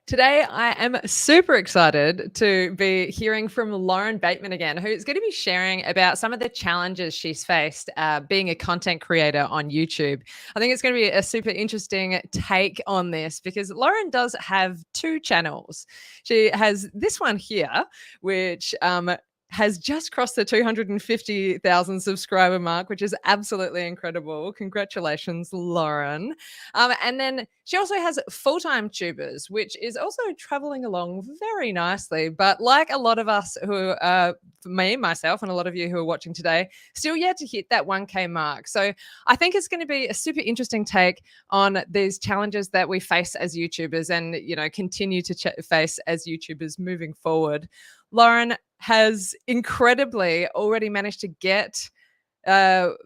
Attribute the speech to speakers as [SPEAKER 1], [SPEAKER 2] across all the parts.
[SPEAKER 1] Today, I am super excited to be hearing from Lauren Bateman again, who's going to be sharing about some of the challenges she's faced being a content creator on YouTube. I think it's going to be a super interesting take on this because Lauren does have two channels. She has this one here, which has just crossed the 250,000 subscriber mark, which is absolutely incredible. Congratulations, Lauren. And then she also has full-time tubers, which is also traveling along very nicely. But like a lot of us who me, myself, and a lot of you who are watching today, still yet to hit that 1K mark. So I think it's going to be a super interesting take on these challenges that we face as YouTubers and, continue to face as YouTubers moving forward. Lauren has incredibly already managed to get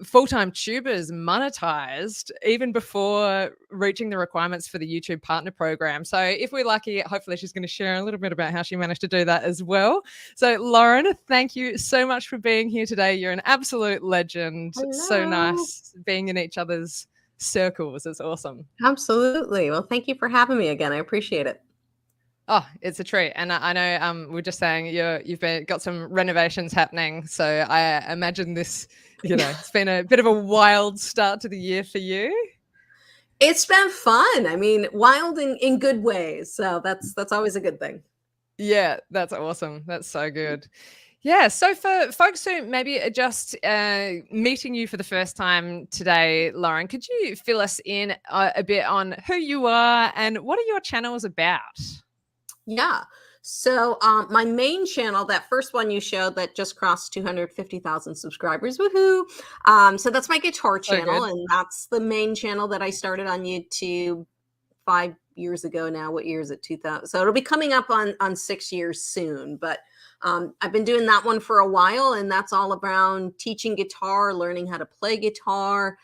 [SPEAKER 1] full-time tubers monetized even before reaching the requirements for the YouTube partner program. So if we're lucky, hopefully she's going to share a little bit about how she managed to do that as well. So Lauren, thank you so much for being here today. You're an absolute legend.
[SPEAKER 2] Hello.
[SPEAKER 1] So nice being in each other's circles. It's awesome.
[SPEAKER 2] Absolutely. Well, thank you for having me again. I appreciate it.
[SPEAKER 1] Oh, it's a treat. And I know we're just saying you've got some renovations happening. So I imagine this, it's been a bit of a wild start to the year for you.
[SPEAKER 2] It's been fun. I mean, wild in good ways. So that's always a good thing.
[SPEAKER 1] Yeah, that's awesome. That's so good. Yeah. So for folks who maybe are just meeting you for the first time today, Lauren, could you fill us in a bit on who you are and what are your channels about?
[SPEAKER 2] Yeah. So my main channel, that first one you showed that just crossed 250,000 subscribers, woohoo. So that's my guitar channel, and that's the main channel that I started on YouTube 5 years ago now. What year is it? 2000. So it'll be coming up on 6 years soon. But I've been doing that one for a while, and that's all around teaching guitar, learning how to play guitar,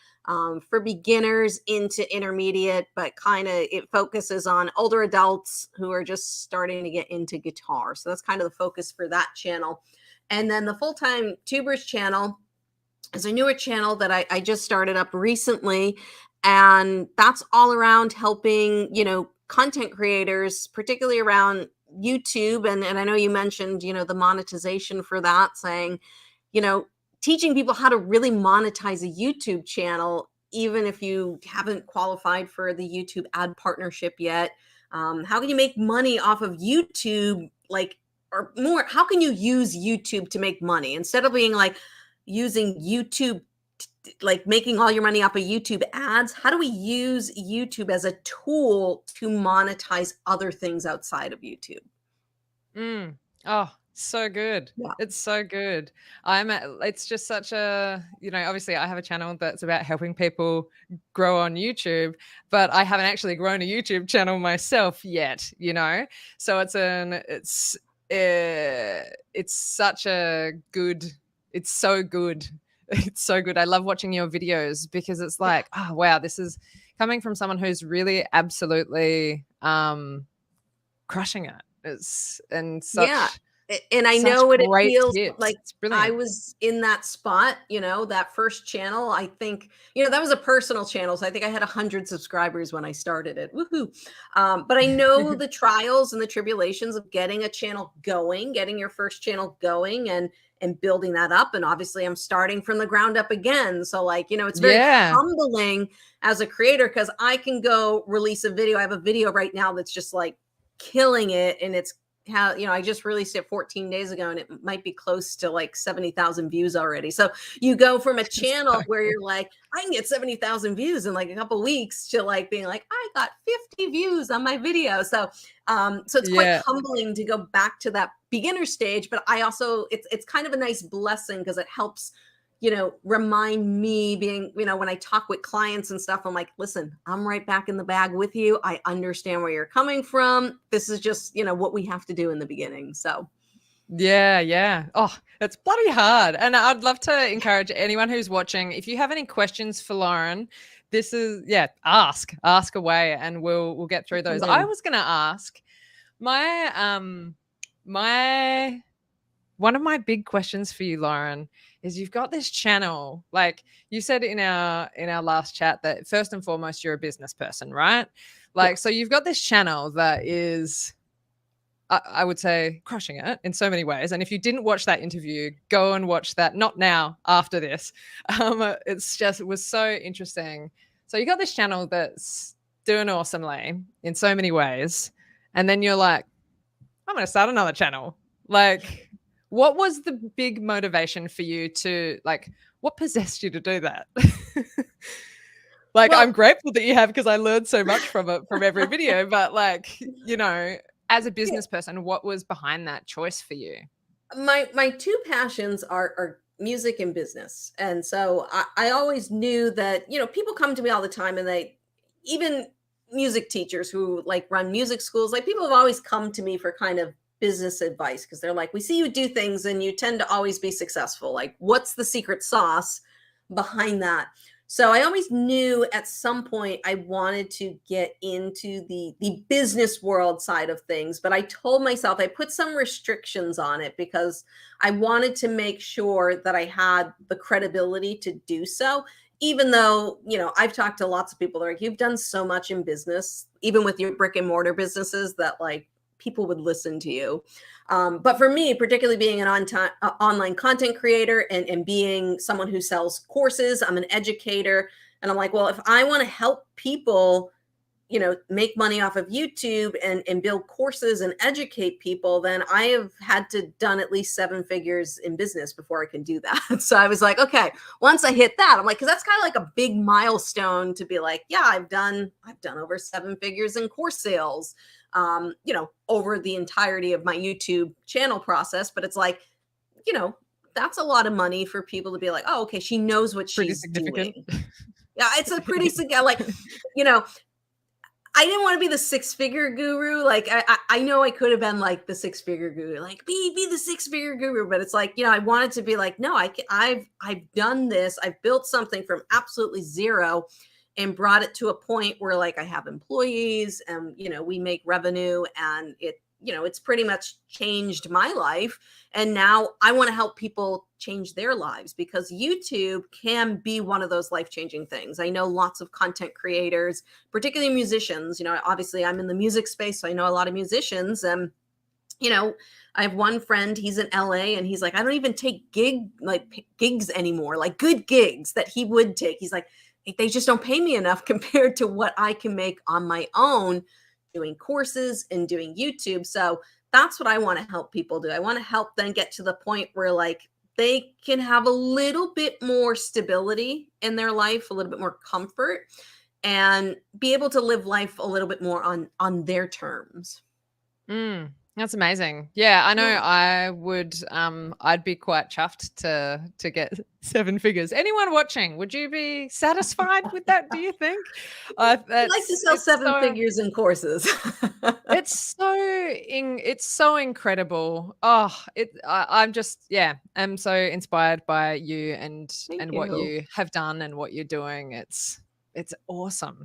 [SPEAKER 2] for beginners into intermediate, but kind of it focuses on older adults who are just starting to get into guitar. So that's kind of the focus for that channel. And then the full-time tubers channel is a newer channel that I just started up recently. And that's all around helping, content creators, particularly around YouTube. And I know you mentioned, the monetization for that, saying, teaching people how to really monetize a YouTube channel, even if you haven't qualified for the YouTube ad partnership yet. How can you make money off of YouTube? Or more, how can you use YouTube to make money instead of being like using YouTube, like making all your money off of YouTube ads? How do we use YouTube as a tool to monetize other things outside of YouTube?
[SPEAKER 1] Oh, so good.
[SPEAKER 2] Yeah.
[SPEAKER 1] It's so good. It's just such a, obviously I have a channel that's about helping people grow on YouTube, but I haven't actually grown a YouTube channel myself yet, So it's such a good, it's so good. It's so good. I love watching your videos because it's like, oh wow, this is coming from someone who's really absolutely crushing it. And
[SPEAKER 2] Yeah.
[SPEAKER 1] such
[SPEAKER 2] And I
[SPEAKER 1] such
[SPEAKER 2] know what it
[SPEAKER 1] great
[SPEAKER 2] feels
[SPEAKER 1] tips.
[SPEAKER 2] like.
[SPEAKER 1] It's
[SPEAKER 2] I
[SPEAKER 1] brilliant.
[SPEAKER 2] was in that spot, that first channel. I think, that was a personal channel. So I think I had 100 subscribers when I started it. Woohoo. But I know the trials and the tribulations of getting a channel going, getting your first channel going and building that up. And obviously I'm starting from the ground up again. So it's very
[SPEAKER 1] Yeah.
[SPEAKER 2] humbling as a creator because I can go release a video. I have a video right now that's just like killing it, and it's I just released it 14 days ago, and it might be close to like 70,000 views already. So you go from a channel where you're like, I can get 70,000 views in like a couple weeks to like being like, I got 50 views on my video. So it's quite humbling to go back to that beginner stage, but I also, it's kind of a nice blessing because it helps remind me being, when I talk with clients and stuff, I'm like, listen, I'm right back in the bag with you. I understand where you're coming from. This is just, what we have to do in the beginning. So
[SPEAKER 1] Yeah. Oh, it's bloody hard. And I'd love to encourage anyone who's watching, if you have any questions for Lauren, this is ask away and we'll get through those. I was gonna ask my one of my big questions for you, Lauren, is you've got this channel. Like you said in our last chat that first and foremost, you're a business person, right? Like, so you've got this channel that is, I would say, crushing it in so many ways. And if you didn't watch that interview, go and watch that. Not now, after this. It was so interesting. So you got this channel that's doing awesomely in so many ways, and then you're like, I'm going to start another channel. Like, what was the big motivation for you to, like, what possessed you to do that? Like, I'm
[SPEAKER 2] Well,
[SPEAKER 1] grateful that you have, because I learned so much from it, from every video. But, like, as a
[SPEAKER 2] yeah,
[SPEAKER 1] business person, what was behind that choice for you?
[SPEAKER 2] my two passions are music and business. And so I always knew that, people come to me all the time, and they, even music teachers who like run music schools, like people have always come to me for kind of business advice, because they're like, we see you do things and you tend to always be successful. Like, what's the secret sauce behind that? So I always knew at some point I wanted to get into the business world side of things, but I told myself, I put some restrictions on it because I wanted to make sure that I had the credibility to do so. Even though, I've talked to lots of people that are like, you've done so much in business, even with your brick and mortar businesses, that like people would listen to you. But for me, particularly being an online content creator, and being someone who sells courses, I'm an educator. And I'm like, well, if I want to help people, make money off of YouTube, and build courses and educate people, then I have had to done at least 7 figures in business before I can do that. So I was like, okay, once I hit that, I'm like, because that's kind of like a big milestone to be like, yeah, I've done over 7 figures in course sales, over the entirety of my YouTube channel process. But it's like, that's a lot of money for people to be like, oh, okay, she knows what
[SPEAKER 1] Pretty
[SPEAKER 2] she's
[SPEAKER 1] significant.
[SPEAKER 2] doing. Yeah, it's a pretty like, you know, I didn't want to be the 6-figure guru. Like, I know I could have been like the 6-figure guru, like be the 6-figure guru, but it's like, I wanted to be like, no, I've done this. I've built something from absolutely zero and brought it to a point where like I have employees, and we make revenue, and it's pretty much changed my life. And now I want to help people change their lives, because YouTube can be one of those life-changing things. I know lots of content creators, particularly musicians. Obviously I'm in the music space, so I know a lot of musicians. And I have one friend, he's in LA, and he's like, I don't even take gigs anymore, like good gigs that he would take. He's like, they just don't pay me enough compared to what I can make on my own doing courses and doing YouTube. So that's what I want to help people do. I want to help them get to the point where like they can have a little bit more stability in their life, a little bit more comfort, and be able to live life a little bit more on their terms.
[SPEAKER 1] That's amazing. Yeah, I know
[SPEAKER 2] Yeah.
[SPEAKER 1] I'd be quite chuffed to get 7 figures. Anyone watching, would you be satisfied with that, do you think?
[SPEAKER 2] I'd like to sell
[SPEAKER 1] It's
[SPEAKER 2] 7 figures in courses.
[SPEAKER 1] it's so incredible. Oh, I'm just, yeah, I'm so inspired by you and
[SPEAKER 2] Thank
[SPEAKER 1] what
[SPEAKER 2] you.
[SPEAKER 1] you have done and what you're doing. It's awesome.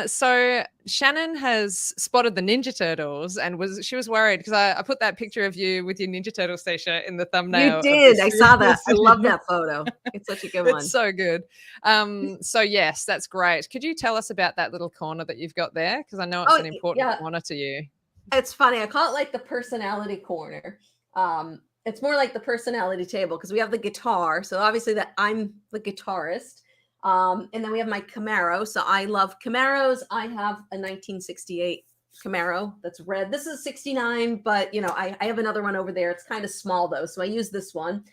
[SPEAKER 1] So Shannon has spotted the Ninja Turtles, and she was worried because I put that picture of you with your Ninja Turtles t-shirt in the
[SPEAKER 2] You
[SPEAKER 1] thumbnail of
[SPEAKER 2] did. I saw that.
[SPEAKER 1] this
[SPEAKER 2] I love
[SPEAKER 1] video.
[SPEAKER 2] that photo. It's such a good
[SPEAKER 1] It's
[SPEAKER 2] one.
[SPEAKER 1] so good. So yes, that's great. Could you tell us about that little corner that you've got there? Because I know it's
[SPEAKER 2] Oh,
[SPEAKER 1] an important
[SPEAKER 2] yeah.
[SPEAKER 1] corner to you.
[SPEAKER 2] It's funny. I call it like the personality corner. It's more like the personality table, because we have the guitar. So obviously that I'm the guitarist. And then we have my Camaro. So I love Camaros. I have a 1968 Camaro that's red. This is 69, but I have another one over there. It's kind of small though, so I use this one.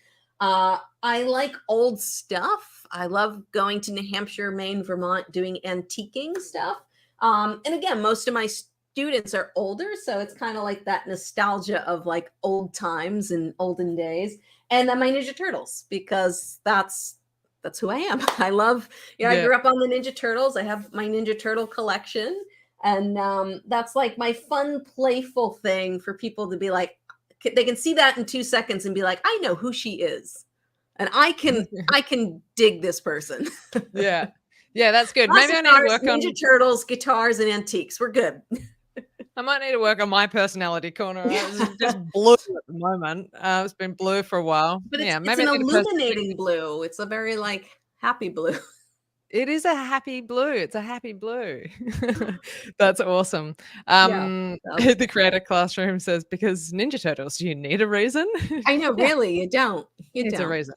[SPEAKER 2] I like old stuff. I love going to New Hampshire, Maine, Vermont, doing antiquing stuff. And again, most of my students are older, so it's kind of like that nostalgia of like old times and olden days. And then my Ninja Turtles, because that's who I am. I love, I
[SPEAKER 1] Yeah.
[SPEAKER 2] grew up on the Ninja Turtles. I have my Ninja Turtle collection. And that's like my fun, playful thing for people to be like, they can see that in 2 seconds and be like, I know who she is. And I can dig this person.
[SPEAKER 1] Yeah. Yeah, that's good. Maybe
[SPEAKER 2] Classic
[SPEAKER 1] I need to
[SPEAKER 2] cars,
[SPEAKER 1] work
[SPEAKER 2] Ninja
[SPEAKER 1] on
[SPEAKER 2] Turtles, guitars, and antiques. We're good.
[SPEAKER 1] I might need to work on my personality corner. It's just blue at the moment. It's been blue for a while.
[SPEAKER 2] But it's
[SPEAKER 1] Yeah,
[SPEAKER 2] it's
[SPEAKER 1] maybe I
[SPEAKER 2] an
[SPEAKER 1] need to post a pic.
[SPEAKER 2] illuminating blue. It's a very like happy blue.
[SPEAKER 1] It is a happy blue. It's a happy blue.
[SPEAKER 2] Yeah.
[SPEAKER 1] That's awesome.
[SPEAKER 2] Yeah, so
[SPEAKER 1] The creator classroom says, "Because Ninja Turtles, do you need a reason?"
[SPEAKER 2] I know,
[SPEAKER 1] Yeah,
[SPEAKER 2] really, you don't. You
[SPEAKER 1] needs a
[SPEAKER 2] don't.
[SPEAKER 1] reason.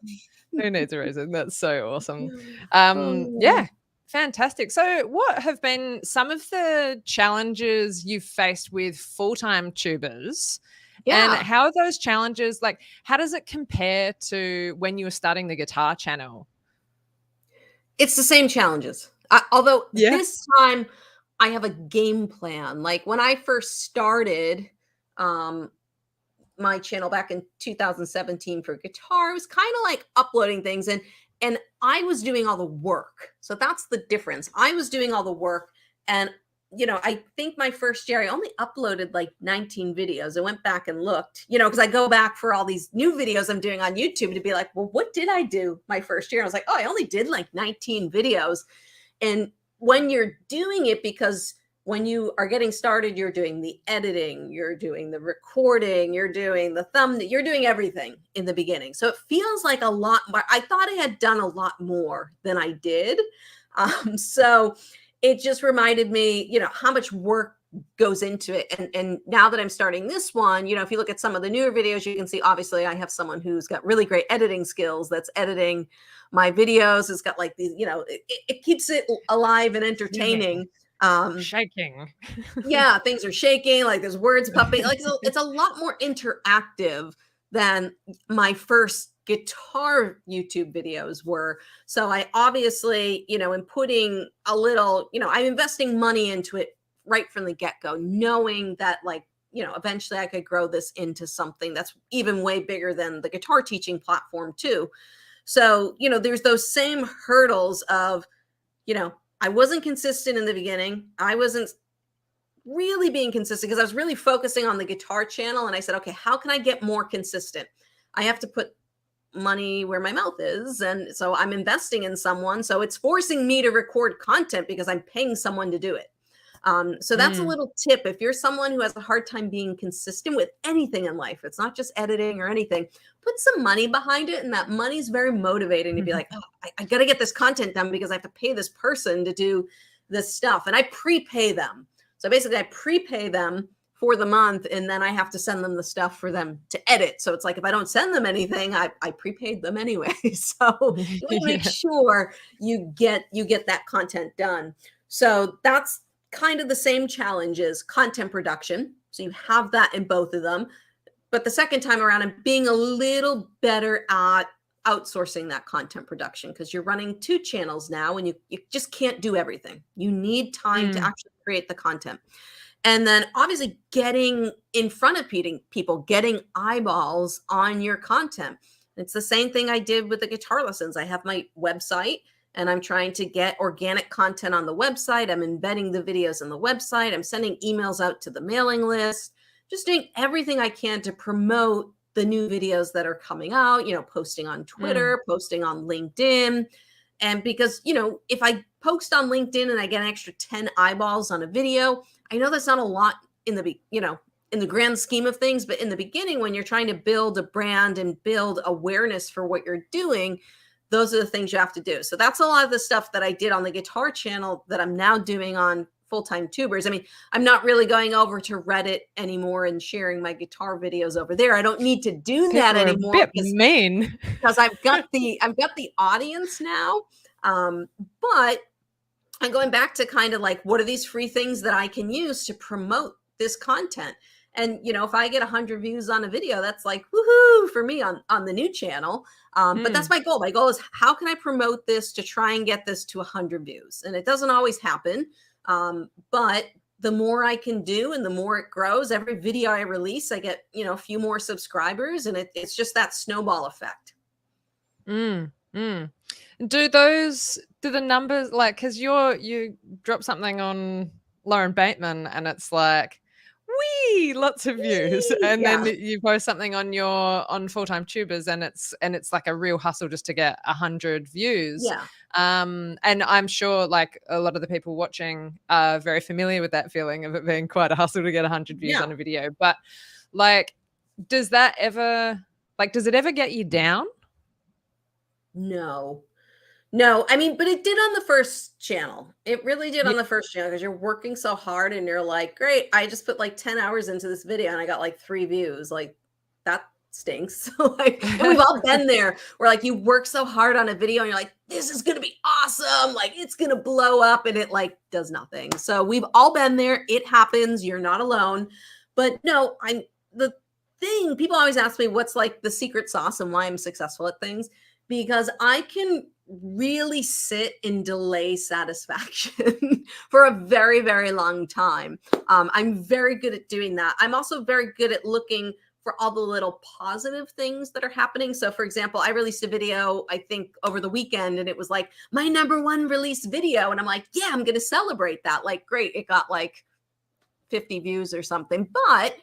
[SPEAKER 1] Who needs a reason? That's so awesome.
[SPEAKER 2] Oh.
[SPEAKER 1] Yeah, fantastic. So, what have been some of the challenges you've faced with full-time tubers, and
[SPEAKER 2] Yeah,
[SPEAKER 1] how are those challenges like, how does it compare to when you were starting the guitar channel?
[SPEAKER 2] it's the same challenges. Although
[SPEAKER 1] Yeah.
[SPEAKER 2] this time I have a game plan. Like, when I first started, um, my channel back in 2017 for guitar, I was kinda, like, uploading things and I was doing all the work. So that's the difference. I was doing all the work and, I think my first year I only uploaded, like, 19 videos. I went back and looked, because I go back for all these new videos I'm doing on YouTube to be like, "Well, what did I do my first year?" And I was like, "Oh, I only did, like, 19 videos." And when you're doing it, because when you are getting started, you're doing the editing, you're doing the recording, you're doing the thumbnail, you're doing everything in the beginning. So it feels like a lot more. I thought I had done a lot more than I did. So it just reminded me, how much work goes into it. And now that I'm starting this one, if you look at some of the newer videos, you can see obviously I have someone who's got really great editing skills that's editing my videos. It's got like these, it keeps it alive and
[SPEAKER 1] Singing,
[SPEAKER 2] entertaining.
[SPEAKER 1] shaking.
[SPEAKER 2] Yeah, things are shaking, like there's words popping. Like, so it's a lot more interactive than my first guitar YouTube videos were. So I obviously, am putting a little, I'm investing money into it right from the get-go, knowing that, like, eventually I could grow this into something that's even way bigger than the guitar teaching platform too. So, there's those same hurdles of, I wasn't consistent in the beginning. I wasn't really being consistent because I was really focusing on the guitar channel. And I said, okay, how can I get more consistent? I have to put money where my mouth is. And so I'm investing in someone. So it's forcing me to record content because I'm paying someone to do it. So that's a
[SPEAKER 1] Mm,
[SPEAKER 2] little tip. If you're someone who has a hard time being consistent with anything in life, it's not just editing or anything, put some money behind it. And that money is very motivating to be like, oh, I got to get this content done because I have to pay this person to do this stuff. And I prepay them. So basically, I prepay them for the month and then I have to send them the stuff for them to edit. So it's like if I don't send them anything, I prepaid them anyway. So you want to make
[SPEAKER 1] yeah.
[SPEAKER 2] sure you get that content done. So that's kind of the same challenge as content production. So you have that in both of them. But the second time around, I'm being a little better at outsourcing that content production because you're running two channels now and you just can't do everything. You need time to
[SPEAKER 1] Mm,
[SPEAKER 2] actually create the content. And then obviously getting in front of people, getting eyeballs on your content. It's the same thing I did with the guitar lessons. I have my website and I'm trying to get organic content on the website. I'm embedding the videos in the website. I'm sending emails out to the mailing list, just doing everything I can to promote the new videos that are coming out, posting on
[SPEAKER 1] mm.
[SPEAKER 2] Twitter, posting on LinkedIn. And because, if I post on LinkedIn and I get an extra 10 eyeballs on a video, I know that's not a lot in in the grand scheme of things, but in the beginning, when you're trying to build a brand and build awareness for what you're doing, those are the things you have to do. So that's a lot of the stuff that I did on the guitar channel that I'm now doing on full-time tubers. I mean, I'm not really going over to Reddit anymore and sharing my guitar videos over there. I don't need to do that
[SPEAKER 1] People are a
[SPEAKER 2] anymore
[SPEAKER 1] bit mean.
[SPEAKER 2] because I've got the audience now. Um, but I'm going back to kind of like, what are these free things that I can use to promote this content? And if I get 100 views on a video, that's like woohoo for me on the new channel. But that's
[SPEAKER 1] Mm,
[SPEAKER 2] my goal. My goal is how can I promote this to try and get this to 100 views? And it doesn't always happen, but the more I can do and the more it grows, every video I release, I get a few more subscribers, and it's just that snowball effect.
[SPEAKER 1] mm, mm. Do the numbers like, because you drop something on Lauren Bateman and it's like, wee, lots of views,
[SPEAKER 2] Whee!
[SPEAKER 1] and then
[SPEAKER 2] Yeah,
[SPEAKER 1] you post something on Full Time Tubers and it's like a real hustle just to get 100 views.
[SPEAKER 2] yeah,
[SPEAKER 1] And I'm sure like a lot of the people watching are very familiar with that feeling of it being quite a hustle to get 100 views
[SPEAKER 2] yeah.
[SPEAKER 1] on a video. But like, does that ever does it ever get you down?
[SPEAKER 2] No. No, I mean, but it did on the first channel. It really did
[SPEAKER 1] Yeah.
[SPEAKER 2] on the first channel because you're working so hard and you're like, great, I just put like 10 hours into this video and I got like 3 views. Like that stinks. So like, and we've all been there where like you work so hard on a video and you're like, this is gonna be awesome, like it's gonna blow up, and it like does nothing. So we've all been there. It happens, you're not alone. But no, I'm the thing, people always ask me what's like the secret sauce and why I'm successful at things, because I can really sit in delay satisfaction for a very, very long time. I'm very good at doing that. I'm also very good at looking for all the little positive things that are happening. So, for example, I released a video, I think, over the weekend, and it was like my #1 release video. And I'm like, yeah, I'm going to celebrate that. Like, great. It got like 50 views or something. But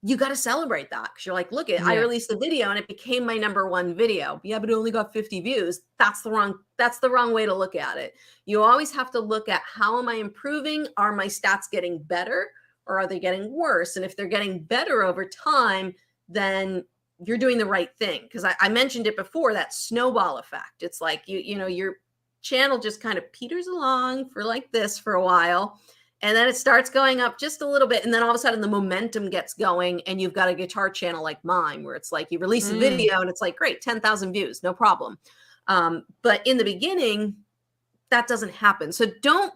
[SPEAKER 2] you got to celebrate that because you're like, look, I
[SPEAKER 1] Yeah.
[SPEAKER 2] released a video and it became my #1 video. Yeah, but it only got 50 views. That's the wrong way to look at it. You always have to look at, how am I improving? Are my stats getting better or are they getting worse? And if they're getting better over time, then you're doing the right thing. Because I mentioned it before, that snowball effect. It's like your channel just kind of peters along for like this for a while, and then it starts going up just a little bit. And then all of a sudden the momentum gets going and you've got a guitar channel like mine, where it's like you release a
[SPEAKER 1] Mm.
[SPEAKER 2] video and it's like, great, 10,000 views, no problem. But in the beginning, that doesn't happen. So don't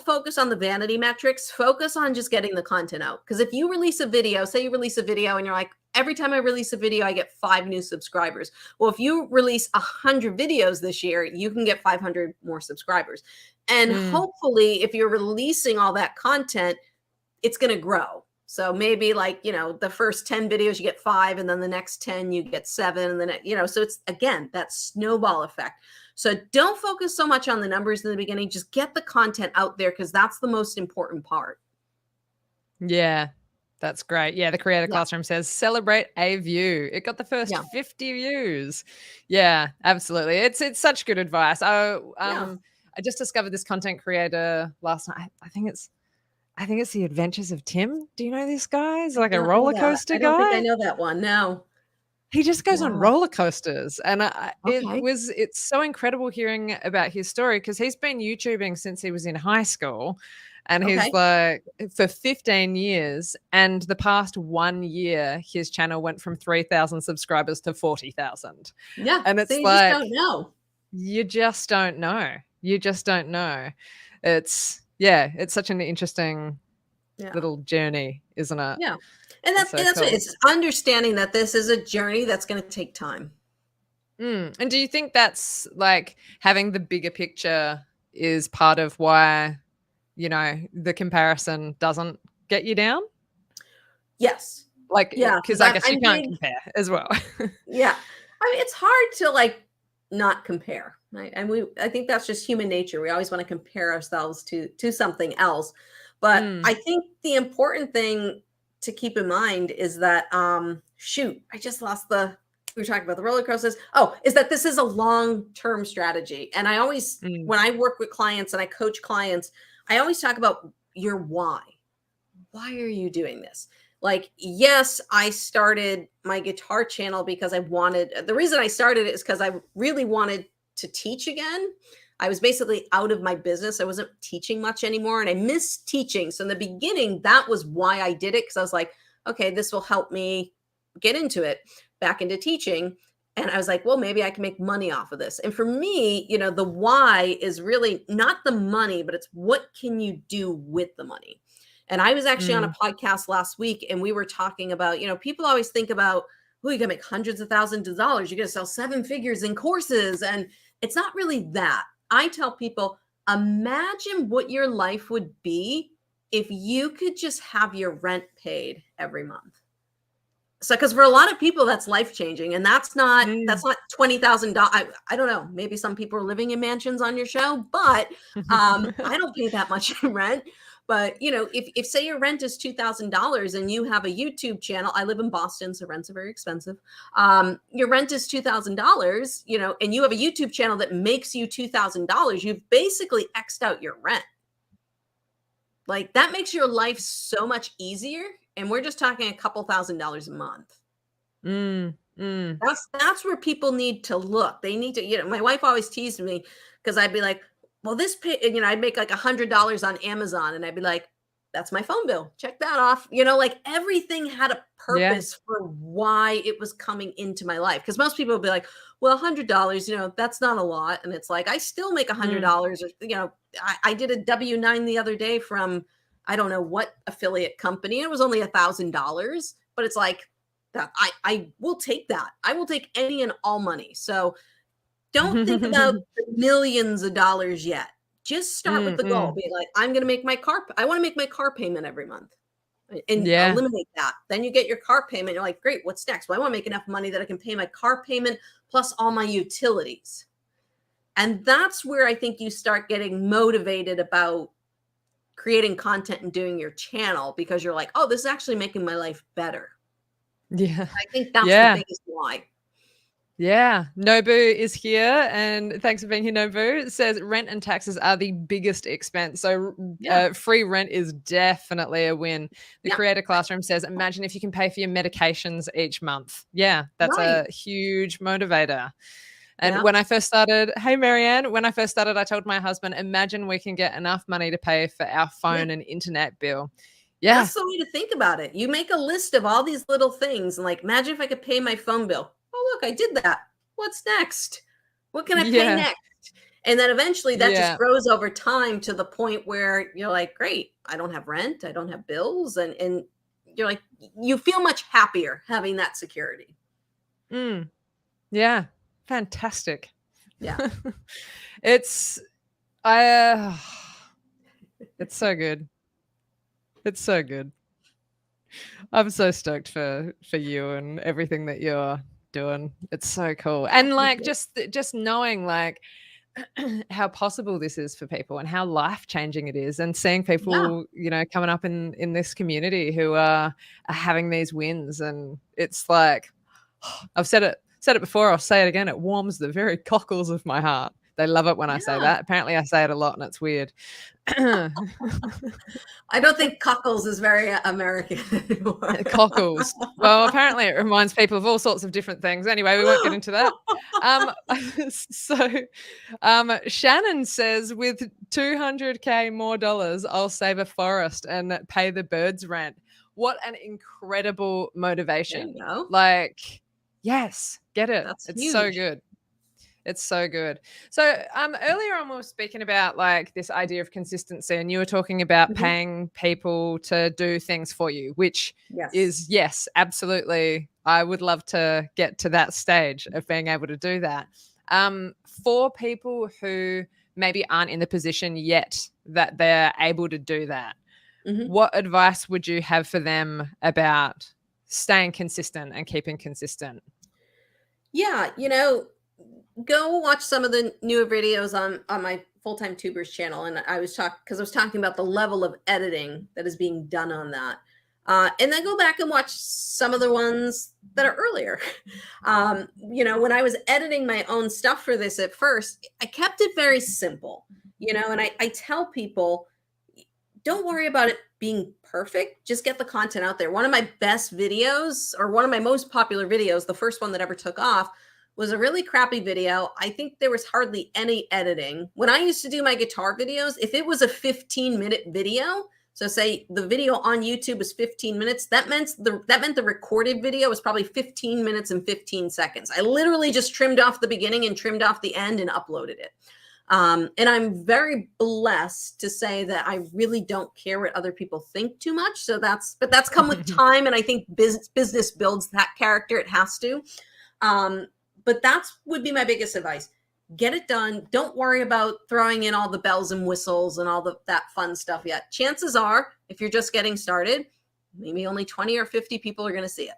[SPEAKER 2] focus on the vanity metrics. Focus on just getting the content out. Because if you release a video, say you release a video and you're like, every time I release a video, I get 5 new subscribers. Well, if you release 100 videos this year, you can get 500 more subscribers. And
[SPEAKER 1] Mm.
[SPEAKER 2] hopefully, if you're releasing all that content, it's going to grow. So maybe like, the first 10 videos you get 5, and then the next 10 you get 7, and then so it's again that snowball effect. So don't focus so much on the numbers in the beginning, just get the content out there because that's the most important part.
[SPEAKER 1] Yeah. That's great. Yeah, the Creator
[SPEAKER 2] Yeah.
[SPEAKER 1] Classroom says, "Celebrate a view." It got the first
[SPEAKER 2] Yeah.
[SPEAKER 1] 50 views. Yeah, absolutely. It's such good advice.
[SPEAKER 2] Yeah.
[SPEAKER 1] I just discovered this content creator last night. I think it's The Adventures of Tim. Do you know this guy? He's
[SPEAKER 2] I
[SPEAKER 1] like a
[SPEAKER 2] don't know
[SPEAKER 1] roller
[SPEAKER 2] that.
[SPEAKER 1] coaster
[SPEAKER 2] I don't think I
[SPEAKER 1] guy.
[SPEAKER 2] know that one. No.
[SPEAKER 1] He just goes on
[SPEAKER 2] Yeah.
[SPEAKER 1] roller coasters, and
[SPEAKER 2] Okay.
[SPEAKER 1] it's so incredible hearing about his story because 'cause he's been YouTubing since he was in high school, and he's
[SPEAKER 2] Okay.
[SPEAKER 1] like for 15 years, and the past 1 year, his channel went from 3,000 subscribers to 40,000,
[SPEAKER 2] Yeah.
[SPEAKER 1] and
[SPEAKER 2] So
[SPEAKER 1] it's
[SPEAKER 2] you just
[SPEAKER 1] like,
[SPEAKER 2] don't know.
[SPEAKER 1] you just don't know. You just don't know. It's such an interesting
[SPEAKER 2] Yeah.
[SPEAKER 1] little journey, isn't it?
[SPEAKER 2] Yeah. And
[SPEAKER 1] It's
[SPEAKER 2] that's
[SPEAKER 1] so
[SPEAKER 2] and that's what
[SPEAKER 1] cool.
[SPEAKER 2] it's understanding that this is a journey that's going to take time.
[SPEAKER 1] And do you think that's like having the bigger picture is part of why, the comparison doesn't get you down?
[SPEAKER 2] Yes.
[SPEAKER 1] Like,
[SPEAKER 2] Yeah,
[SPEAKER 1] because
[SPEAKER 2] because
[SPEAKER 1] I
[SPEAKER 2] I'm
[SPEAKER 1] guess you
[SPEAKER 2] I'm
[SPEAKER 1] can't
[SPEAKER 2] big.
[SPEAKER 1] compare as well.
[SPEAKER 2] Yeah. I mean, it's hard to like not compare, right? And I think that's just human nature. We always want to compare ourselves to something else. But
[SPEAKER 1] Mm,
[SPEAKER 2] I think the important thing to keep in mind is that shoot, I just lost the we were talking about the roller coasters. Oh, is that this is a long-term strategy. And I always,
[SPEAKER 1] mm,
[SPEAKER 2] when I work with clients and I coach clients, I always talk about your why. Why are you doing this? Like, yes, I started my guitar channel because the reason I started it is because I really wanted to teach again. I was basically out of my business. I wasn't teaching much anymore and I missed teaching. So in the beginning, that was why I did it, because I was like, okay, this will help me get into it, back into teaching. And I was like, well, maybe I can make money off of this. And for me, the why is really not the money, but it's what can you do with the money? And I was actually on a
[SPEAKER 1] mm,
[SPEAKER 2] podcast last week and we were talking about, people always think about, oh, you're going to make hundreds of thousands of dollars. You're going to sell 7 figures in courses. And it's not really that. I tell people, imagine what your life would be if you could just have your rent paid every month. So, because for a lot of people, that's life changing, and that's
[SPEAKER 1] mm.
[SPEAKER 2] not $20,000. I don't know. Maybe some people are living in mansions on your show, but I don't pay that much in rent. But if say your rent is $2,000 and you have a YouTube channel, I live in Boston, so rents are very expensive. Your rent is $2,000, and you have a YouTube channel that makes you $2,000. You've basically xed out your rent. Like, that makes your life so much easier, and we're just talking a couple $1,000s a month.
[SPEAKER 1] Mm. Mm.
[SPEAKER 2] That's where people need to look. They need to, my wife always teased me because I'd be like, well, I'd make like $100 on Amazon and I'd be like, that's my phone bill. Check that off. Like everything had a
[SPEAKER 1] Yeah.
[SPEAKER 2] purpose for why it was coming into my life. Because most people would be like, well, $100, that's not a lot. And it's like, I still make
[SPEAKER 1] Mm.
[SPEAKER 2] $100. I did a W-9 the other day from, I don't know what affiliate company. It was only $1,000, but it's like, that I will take that. I will take any and all money. So don't think about the millions of dollars yet. Just start with
[SPEAKER 1] Mm,
[SPEAKER 2] the goal.
[SPEAKER 1] mm.
[SPEAKER 2] Be like, I want to make my car payment every month and
[SPEAKER 1] Yeah.
[SPEAKER 2] eliminate that. Then you get your car payment. You're like, great, what's next? Well, I want to make enough money that I can pay my car payment plus all my utilities. And that's where I think you start getting motivated about creating content and doing your channel because you're like, oh, this is actually making my life better.
[SPEAKER 1] Yeah.
[SPEAKER 2] I think that's the
[SPEAKER 1] Yeah.
[SPEAKER 2] biggest why.
[SPEAKER 1] Yeah, Nobu is here, and thanks for being here, Nobu. It says rent and taxes are the biggest expense, so
[SPEAKER 2] Yeah.
[SPEAKER 1] free rent is definitely a win. The
[SPEAKER 2] Yeah.
[SPEAKER 1] Creator Classroom says, imagine if you can pay for your medications each month. Yeah, that's
[SPEAKER 2] Right.
[SPEAKER 1] a huge motivator. And
[SPEAKER 2] Yeah.
[SPEAKER 1] when I first started, hey Marianne, when I first started, I told my husband, imagine we can get enough money to pay for our
[SPEAKER 2] Yeah.
[SPEAKER 1] phone and internet bill. Yeah,
[SPEAKER 2] That's the way to think about it. You make a list of all these little things and like, imagine if I could pay my phone bill. Oh, look, I did that. What's next? What can I pay
[SPEAKER 1] yeah,
[SPEAKER 2] next? And then eventually that just
[SPEAKER 1] yeah.
[SPEAKER 2] grows over time to the point where you're like, great, I don't have rent, I don't have bills. And you're like, you feel much happier having that security.
[SPEAKER 1] Mm, yeah, fantastic.
[SPEAKER 2] Yeah.
[SPEAKER 1] It's I it's so good. It's so good. I'm so stoked for you and everything that you're doing. It's so cool.
[SPEAKER 2] Yeah.
[SPEAKER 1] And
[SPEAKER 2] Me
[SPEAKER 1] like
[SPEAKER 2] too.
[SPEAKER 1] just knowing like how possible this is for people and how life-changing it is and seeing
[SPEAKER 2] Yeah.
[SPEAKER 1] people, coming up in this community who are having these wins and it's like I've said it before, I'll say it again, it warms the very cockles of my heart. They love it when I say
[SPEAKER 2] Yeah.
[SPEAKER 1] that. Apparently I say it a lot and it's weird.
[SPEAKER 2] I don't think cockles is very American anymore.
[SPEAKER 1] Cockles. Well, apparently it reminds people of all sorts of different things. Anyway, we won't get into that. Um, so, Shannon says, with 200K more dollars, I'll save a forest and pay the birds rent. What an incredible
[SPEAKER 2] There you
[SPEAKER 1] motivation.
[SPEAKER 2] go.
[SPEAKER 1] Like, yes, get it.
[SPEAKER 2] That's
[SPEAKER 1] It's so
[SPEAKER 2] huge.
[SPEAKER 1] good. It's so good. So, earlier on, we were speaking about like this idea of consistency, and you were talking about
[SPEAKER 2] Mhm.
[SPEAKER 1] paying people to do things for you, which
[SPEAKER 2] Yes.
[SPEAKER 1] is, yes, absolutely. I would love to get to that stage of being able to do that. For people who maybe aren't in the position yet that they're able to do that,
[SPEAKER 2] Mhm.
[SPEAKER 1] what advice would you have for them about staying consistent and keeping consistent?
[SPEAKER 2] Yeah, go watch some of the newer videos on my full-time tubers channel, and I was talking about the level of editing that is being done on that, and then go back and watch some of the ones that are earlier. When I was editing my own stuff for this at first, I kept it very simple, and I tell people, don't worry about it being perfect. Just get the content out there. One of my best videos, or one of my most popular videos, the first one that ever took off, was a really crappy video. I think there was hardly any editing. When I used to do my guitar videos, if it was a 15-minute video, so say the video on YouTube was 15 minutes, that meant the recorded video was probably 15 minutes and 15 seconds. I literally just trimmed off the beginning and trimmed off the end and uploaded it. And I'm very blessed to say that I really don't care what other people think too much. But that's come with time. And I think business builds that character. It has to. But that's would be my biggest advice. Get it done. Don't worry about throwing in all the bells and whistles and that fun stuff yet. Chances are, if you're just getting started, maybe only 20 or 50 people are going to see it.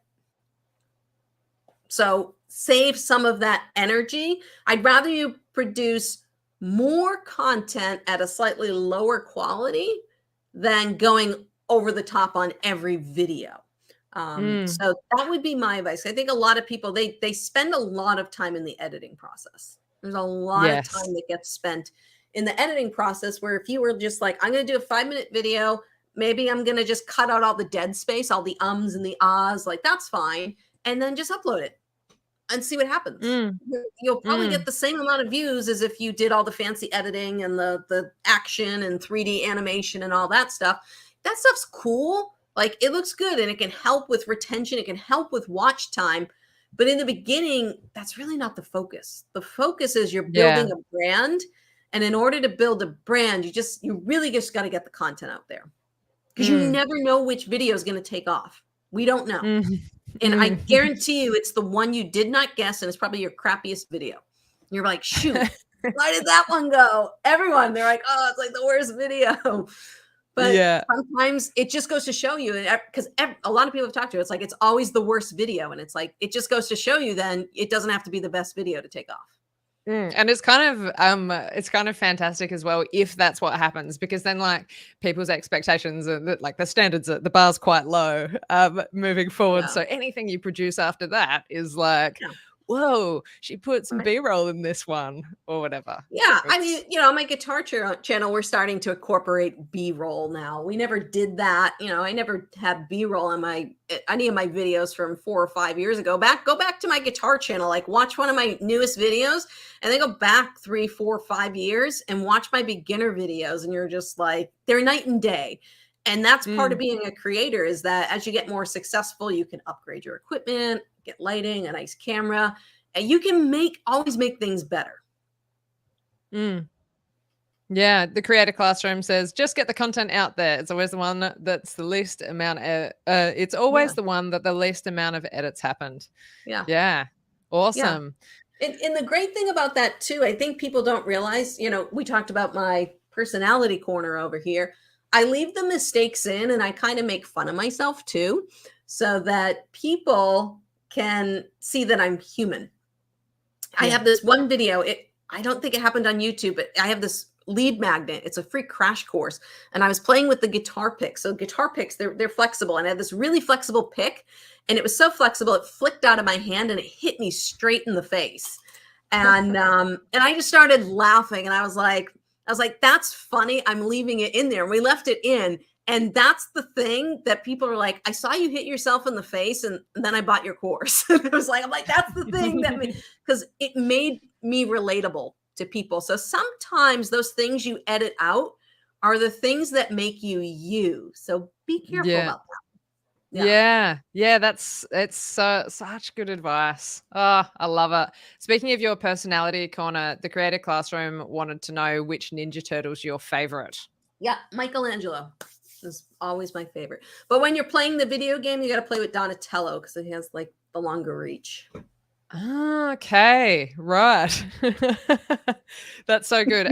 [SPEAKER 2] So save some of that energy. I'd rather you produce more content at a slightly lower quality than going over the top on every video.
[SPEAKER 1] Mm,
[SPEAKER 2] So that would be my advice. I think a lot of people, they spend a lot of time in the editing process. There's a lot of
[SPEAKER 1] yes.
[SPEAKER 2] time that gets spent in the editing process where if you were just like, I'm going to do a 5-minute video, maybe I'm going to just cut out all the dead space, all the ums and the ahs, like that's fine. And then just upload it. and see what happens.
[SPEAKER 1] Mm,
[SPEAKER 2] You'll probably get
[SPEAKER 1] mm.
[SPEAKER 2] the same amount of views as if you did all the fancy editing and the action and 3D animation and all that stuff. That stuff's cool. Like, it looks good and it can help with retention, it can help with watch time. But in the beginning, that's really not the focus. The focus is you're
[SPEAKER 1] Yeah.
[SPEAKER 2] building a brand. And in order to build a brand, you really just got to get the content out there, because you
[SPEAKER 1] Mm,
[SPEAKER 2] never know which video is going to take off. We don't know.
[SPEAKER 1] mm,
[SPEAKER 2] And I
[SPEAKER 1] mm.
[SPEAKER 2] guarantee you it's the one you did not guess, and it's probably your crappiest video. You're like, shoot, why did that one go? Everyone, they're like, oh, it's like the worst video. But
[SPEAKER 1] Yeah.
[SPEAKER 2] sometimes it just goes to show you, because a lot of people have talked to, it's like it's always the worst video. And it's like, it just goes to show you then it doesn't have to be the best video to take off.
[SPEAKER 1] And it's kind of fantastic as well if that's what happens, because then like people's expectations are that like the standards are, the bar's quite low moving forward.
[SPEAKER 2] Yeah.
[SPEAKER 1] So anything you produce after that is like,
[SPEAKER 2] Yeah.
[SPEAKER 1] whoa, she put some
[SPEAKER 2] Right.
[SPEAKER 1] B-roll in this one or whatever.
[SPEAKER 2] Yeah, I mean,
[SPEAKER 1] It's
[SPEAKER 2] on my guitar channel, we're starting to incorporate B-roll now. We never did that. I never had B-roll on any of my videos from 4 or 5 years ago. Go back to my guitar channel, like watch one of my newest videos, and then go back 3, 4, 5 years and watch my beginner videos, and you're just like, they're night and day. And that's part of
[SPEAKER 1] mm,
[SPEAKER 2] being a creator, is that as you get more successful, you can upgrade your equipment, get lighting, a nice camera, and you can always make things better.
[SPEAKER 1] mm. Yeah, the creator classroom says just get the content out there. It's always the one that's the least amount it's
[SPEAKER 2] Yeah.
[SPEAKER 1] always the one that the least amount of edits happened.
[SPEAKER 2] Yeah.
[SPEAKER 1] Yeah.
[SPEAKER 2] Yeah.
[SPEAKER 1] Awesome.
[SPEAKER 2] And the great thing about that too, I think people don't realize, we talked about my personality corner over here. I leave the mistakes in, and I kind of make fun of myself too, so that people can see that I'm human. I
[SPEAKER 1] Yeah.
[SPEAKER 2] have this one video. I don't think it happened on YouTube, but I have this lead magnet. It's a free crash course. And I was playing with the guitar pick. So guitar picks, they're flexible. And I had this really flexible pick. And it was so flexible, it flicked out of my hand and it hit me straight in the face. And I just started laughing. And I was like, that's funny. I'm leaving it in there. And we left it in. And that's the thing that people are like, I saw you hit yourself in the face, and then I bought your course. It was like, I'm like, that's the thing that because it made me relatable to people. So sometimes those things you edit out are the things that make you you. So be careful
[SPEAKER 1] Yeah.
[SPEAKER 2] about that. Yeah.
[SPEAKER 1] Yeah, it's such good advice. Oh, I love it. Speaking of your personality corner, the creator classroom wanted to know which Ninja Turtle's your favorite.
[SPEAKER 2] Yeah. Michelangelo is always my favorite. But when you're playing the video game, you got to play with Donatello, because he has like the longer reach.
[SPEAKER 1] Okay, right. That's so good.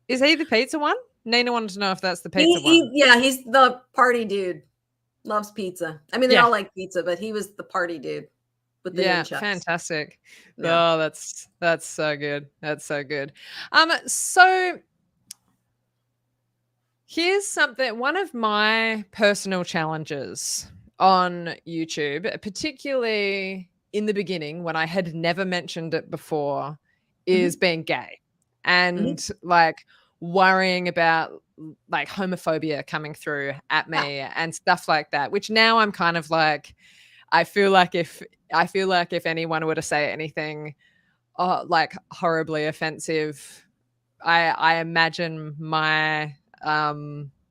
[SPEAKER 1] Is he the pizza one? Nina wanted to know if that's the pizza one.
[SPEAKER 2] Yeah, he's the party dude. Loves pizza. I mean, they
[SPEAKER 1] Yeah.
[SPEAKER 2] all like pizza, but he was the party dude with the
[SPEAKER 1] Yeah,
[SPEAKER 2] nunchucks.
[SPEAKER 1] fantastic.
[SPEAKER 2] Yeah.
[SPEAKER 1] Oh, that's so good. That's so good. So here's something, one of my personal challenges on YouTube, particularly in the beginning when I had never mentioned it before, is
[SPEAKER 2] Mhm.
[SPEAKER 1] being gay
[SPEAKER 2] Mhm.
[SPEAKER 1] and like worrying about like homophobia coming through at
[SPEAKER 2] Yeah.
[SPEAKER 1] me and stuff like that, which now I'm kind of like, I feel like if anyone were to say anything like horribly offensive, I imagine my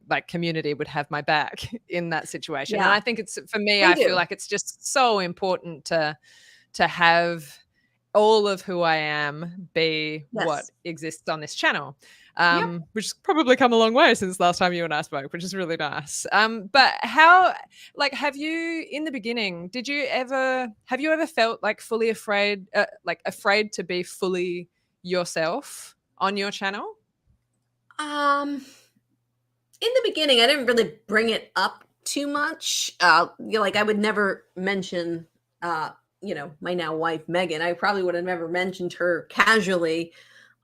[SPEAKER 1] like community would have my back in that situation. And
[SPEAKER 2] Yeah.
[SPEAKER 1] I think it's, for me,
[SPEAKER 2] They
[SPEAKER 1] I feel
[SPEAKER 2] do.
[SPEAKER 1] like it's just so important to have all of who I am be what
[SPEAKER 2] Yes.
[SPEAKER 1] exists on this channel.
[SPEAKER 2] Yep.
[SPEAKER 1] Which has probably come a long way since last time you and I spoke, which is really nice. But how, like, have you, in the beginning, have you ever felt like fully afraid, like afraid to be fully yourself on your channel?
[SPEAKER 2] Um, in the beginning, I didn't really bring it up too much. Like, I would never mention, my now wife Megan. I probably would have never mentioned her casually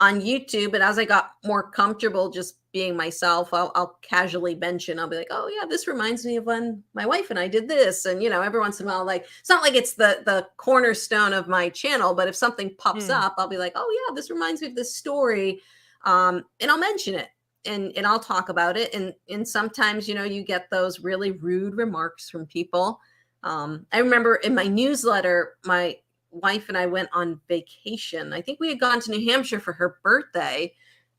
[SPEAKER 2] on YouTube. But as I got more comfortable just being myself, I'll casually mention. I'll be like, "Oh yeah, this reminds me of when my wife and I did this." And every once in a while, like, it's not like it's the cornerstone of my channel, but if something pops
[SPEAKER 1] Mm,
[SPEAKER 2] up, I'll be like, "Oh yeah, this reminds me of this story," and I'll mention it. And I'll talk about it. And sometimes, you get those really rude remarks from people. I remember in my newsletter, wife and I went on vacation. I think we had gone to New Hampshire for her birthday.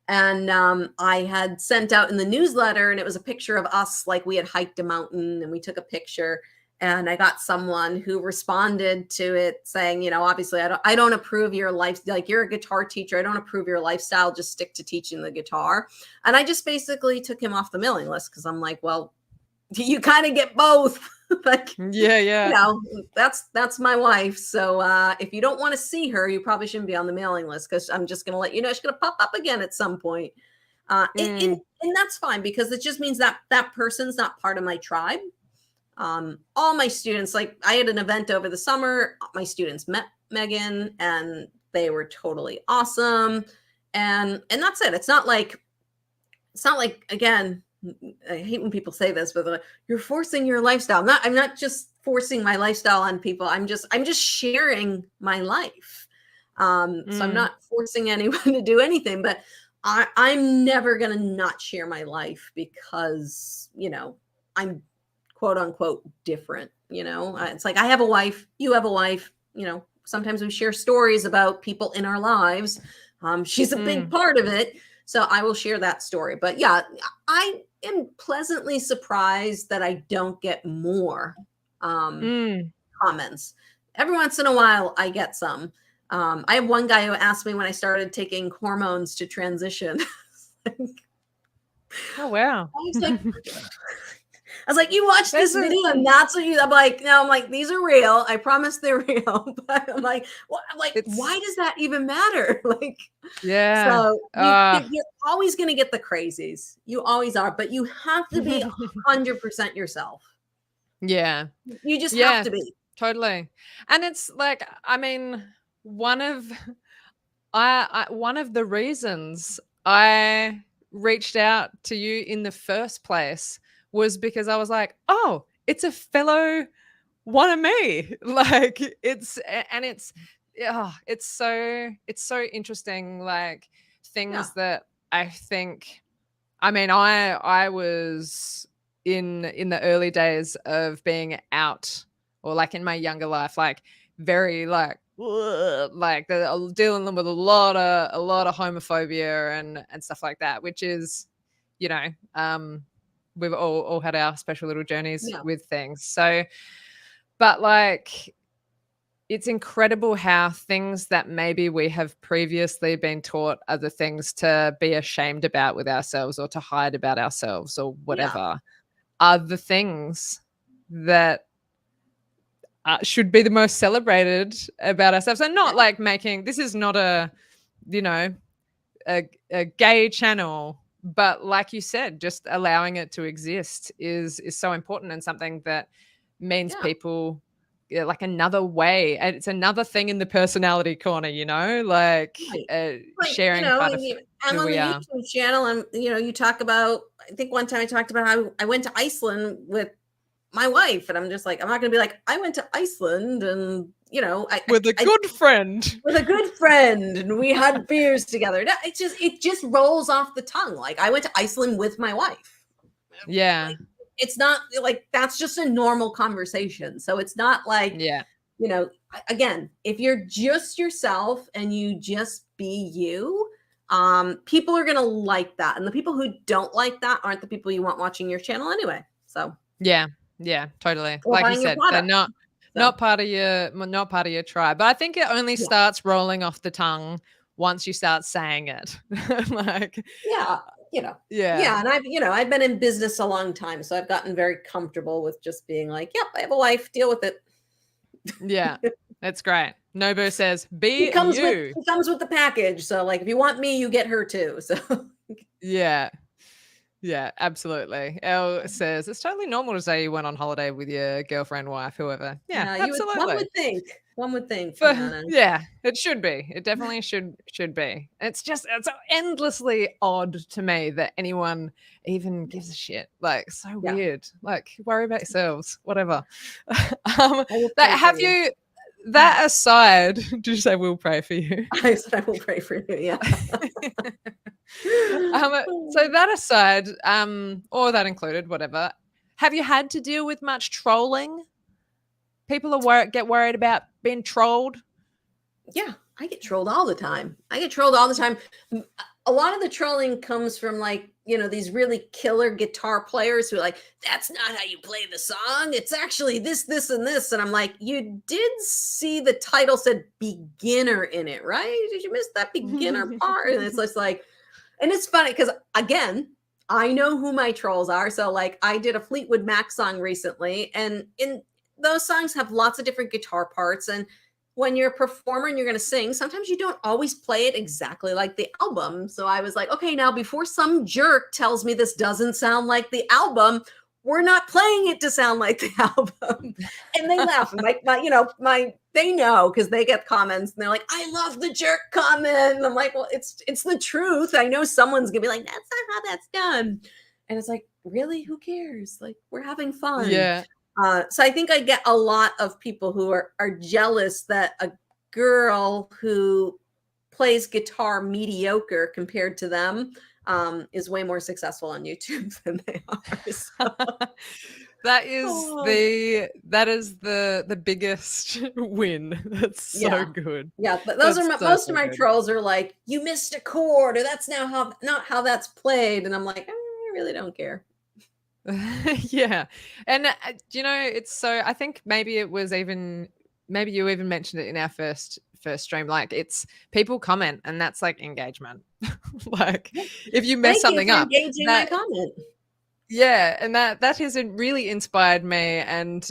[SPEAKER 2] And I had sent out in the newsletter, and it was a picture of us, like we had hiked a mountain and we took a picture. And I got someone who responded to it saying, you know, obviously I don't approve your life. Like, you're a guitar teacher. I don't approve your lifestyle. Just stick to teaching the guitar. And I just basically took him off the mailing list because I'm like, well, you kind of get both. Like,
[SPEAKER 1] Yeah.
[SPEAKER 2] you know, that's my wife. So if you don't want to see her, you probably shouldn't be on the mailing list, because I'm just going to let you know she's going to pop up again at some point. And that's fine, because it just means that that person's not part of my tribe. All my students, like, I had an event over the summer. My students met Megan and they were totally awesome. And that's it. It's not like, again, I hate when people say this, but you're forcing your lifestyle. I'm not just forcing my lifestyle on people. I'm just sharing my life. So I'm not forcing anyone to do anything, but I'm never going to not share my life because, you know, I'm quote unquote different. You know, it's like, I have a wife, you have a wife, you know, sometimes we share stories about people in our lives. She's a big part of it. So I will share that story. But yeah, I am pleasantly surprised that I don't get more comments. Every once in a while, I get some. I have one guy who asked me when I started taking hormones to transition.
[SPEAKER 1] Oh, wow.
[SPEAKER 2] I was like, you watched this video and that's what you, I'm like, no, I'm like, these are real. I promise they're real. But I'm like, well, why does that even matter? Like,
[SPEAKER 1] yeah.
[SPEAKER 2] So you're always going to get the crazies. You always are, but you have to be 100% yourself.
[SPEAKER 1] Yeah.
[SPEAKER 2] You just have to be.
[SPEAKER 1] Totally. And it's like, I mean, one of the reasons I reached out to you in the first place was because I was like, oh, it's a fellow one of me. Like, it's so interesting. Like, things that I think, I mean, I was in the early days of being out, or like in my younger life, like very like dealing with a lot of homophobia and stuff like that, which is, you know, we've all had our special little journeys with things. So, but like, it's incredible how things that maybe we have previously been taught are the things to be ashamed about with ourselves, or to hide about ourselves, or whatever, are the things that should be the most celebrated about ourselves. And not like making, this is not a, you know, a gay channel, but like you said, just allowing it to exist is so important, and something that means people, like, another way, and it's another thing in the personality corner, you know, like sharing,
[SPEAKER 2] you know,
[SPEAKER 1] part of
[SPEAKER 2] I'm
[SPEAKER 1] who
[SPEAKER 2] on
[SPEAKER 1] we
[SPEAKER 2] the
[SPEAKER 1] are.
[SPEAKER 2] YouTube channel, and you know, you talk about, I think one time I talked about how I went to Iceland with my wife, and I'm just like, I'm not going to be like, I went to Iceland and, you know,
[SPEAKER 1] With a good friend.
[SPEAKER 2] With a good friend, and we had beers together. No, it just rolls off the tongue. Like, I went to Iceland with my wife.
[SPEAKER 1] Yeah.
[SPEAKER 2] Like, it's not like, that's just a normal conversation. So it's not like, you know, again, if you're just yourself and you just be you, people are going to like that. And the people who don't like that aren't the people you want watching your channel anyway. So
[SPEAKER 1] yeah, totally.
[SPEAKER 2] or
[SPEAKER 1] Like you
[SPEAKER 2] buying your
[SPEAKER 1] said, they're
[SPEAKER 2] product.
[SPEAKER 1] not part of your tribe. But I think it only starts rolling off the tongue once you start saying it. Like,
[SPEAKER 2] you know, and I've been in business a long time, so I've gotten very comfortable with just being like, yep, I have a wife, deal with it.
[SPEAKER 1] Yeah, that's great. Nobu says, be
[SPEAKER 2] He comes
[SPEAKER 1] you.
[SPEAKER 2] with the package. So like, if you want me, you get her too. So
[SPEAKER 1] yeah, absolutely. Elle says it's totally normal to say you went on holiday with your girlfriend, wife, whoever. Yeah, absolutely.
[SPEAKER 2] One would think.
[SPEAKER 1] Yeah, it should be. It definitely should be. It's so endlessly odd to me that anyone even gives a shit. Like, so weird. Like, worry about yourselves, whatever. Have you, that aside, did you say we'll pray for you?
[SPEAKER 2] I said I will pray for you. Yeah.
[SPEAKER 1] So that aside, or that included, whatever, have you had to deal with much trolling? People get worried about being trolled.
[SPEAKER 2] Yeah, I get trolled all the time. I get trolled all the time. A lot of the trolling comes from like, these really killer guitar players who are like, that's not how you play the song. It's actually this, this, and this. And I'm like, you did see the title said beginner in it, right? Did you miss that beginner part? And it's just like, and it's funny because again, I know who my trolls are. So like I did a Fleetwood Mac song recently, and in those songs have lots of different guitar parts. And when you're a performer and you're going to sing, sometimes you don't always play it exactly like the album. So I was like, okay, now before some jerk tells me this doesn't sound like the album, we're not playing it to sound like the album. And they laugh. They know because they get comments and they're like, I love the jerk comment. And I'm like, well, it's the truth. I know someone's gonna be like, that's not how that's done. And it's like, really? Who cares? Like, we're having fun.
[SPEAKER 1] Yeah.
[SPEAKER 2] So I think I get a lot of people who are jealous that a girl who plays guitar mediocre compared to them is way more successful on YouTube than they are. So.
[SPEAKER 1] That is
[SPEAKER 2] Oh.
[SPEAKER 1] that is the biggest win. That's so good.
[SPEAKER 2] Yeah, but those
[SPEAKER 1] That's
[SPEAKER 2] are
[SPEAKER 1] so,
[SPEAKER 2] most of
[SPEAKER 1] so
[SPEAKER 2] my
[SPEAKER 1] good.
[SPEAKER 2] trolls are like, you missed a chord, or that's not how that's played, and I'm like, I really don't care.
[SPEAKER 1] Yeah. And it's so I think maybe it was even maybe you even mentioned it in our first stream, like it's people comment and that's like engagement. Like if you mess
[SPEAKER 2] Thank you
[SPEAKER 1] something
[SPEAKER 2] for
[SPEAKER 1] up,
[SPEAKER 2] engaging my
[SPEAKER 1] that
[SPEAKER 2] comment.
[SPEAKER 1] yeah, and that has really inspired me, and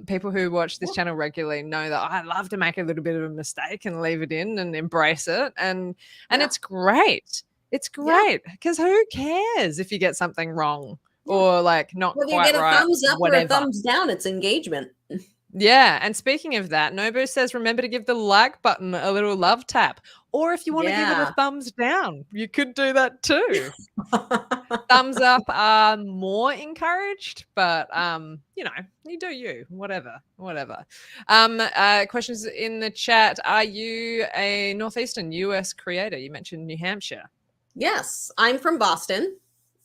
[SPEAKER 1] people who watch this
[SPEAKER 2] Yeah,
[SPEAKER 1] channel regularly know that I love to make a little bit of a mistake and leave it in and embrace it, and
[SPEAKER 2] yeah,
[SPEAKER 1] it's great. It's
[SPEAKER 2] yeah,
[SPEAKER 1] great because who cares if you get something wrong
[SPEAKER 2] yeah.
[SPEAKER 1] or like not
[SPEAKER 2] Whether you
[SPEAKER 1] quite
[SPEAKER 2] get a
[SPEAKER 1] right,
[SPEAKER 2] thumbs up or a
[SPEAKER 1] whatever.
[SPEAKER 2] thumbs down, it's engagement.
[SPEAKER 1] Yeah, and speaking of that, Nobu says remember to give the like button a little love tap, or if you want to give it a
[SPEAKER 2] Yeah.
[SPEAKER 1] thumbs down, you could do that too. Thumbs up are more encouraged, but you do you, whatever. Questions in the chat. Are you a northeastern US creator? You mentioned New Hampshire.
[SPEAKER 2] Yes, I'm from Boston,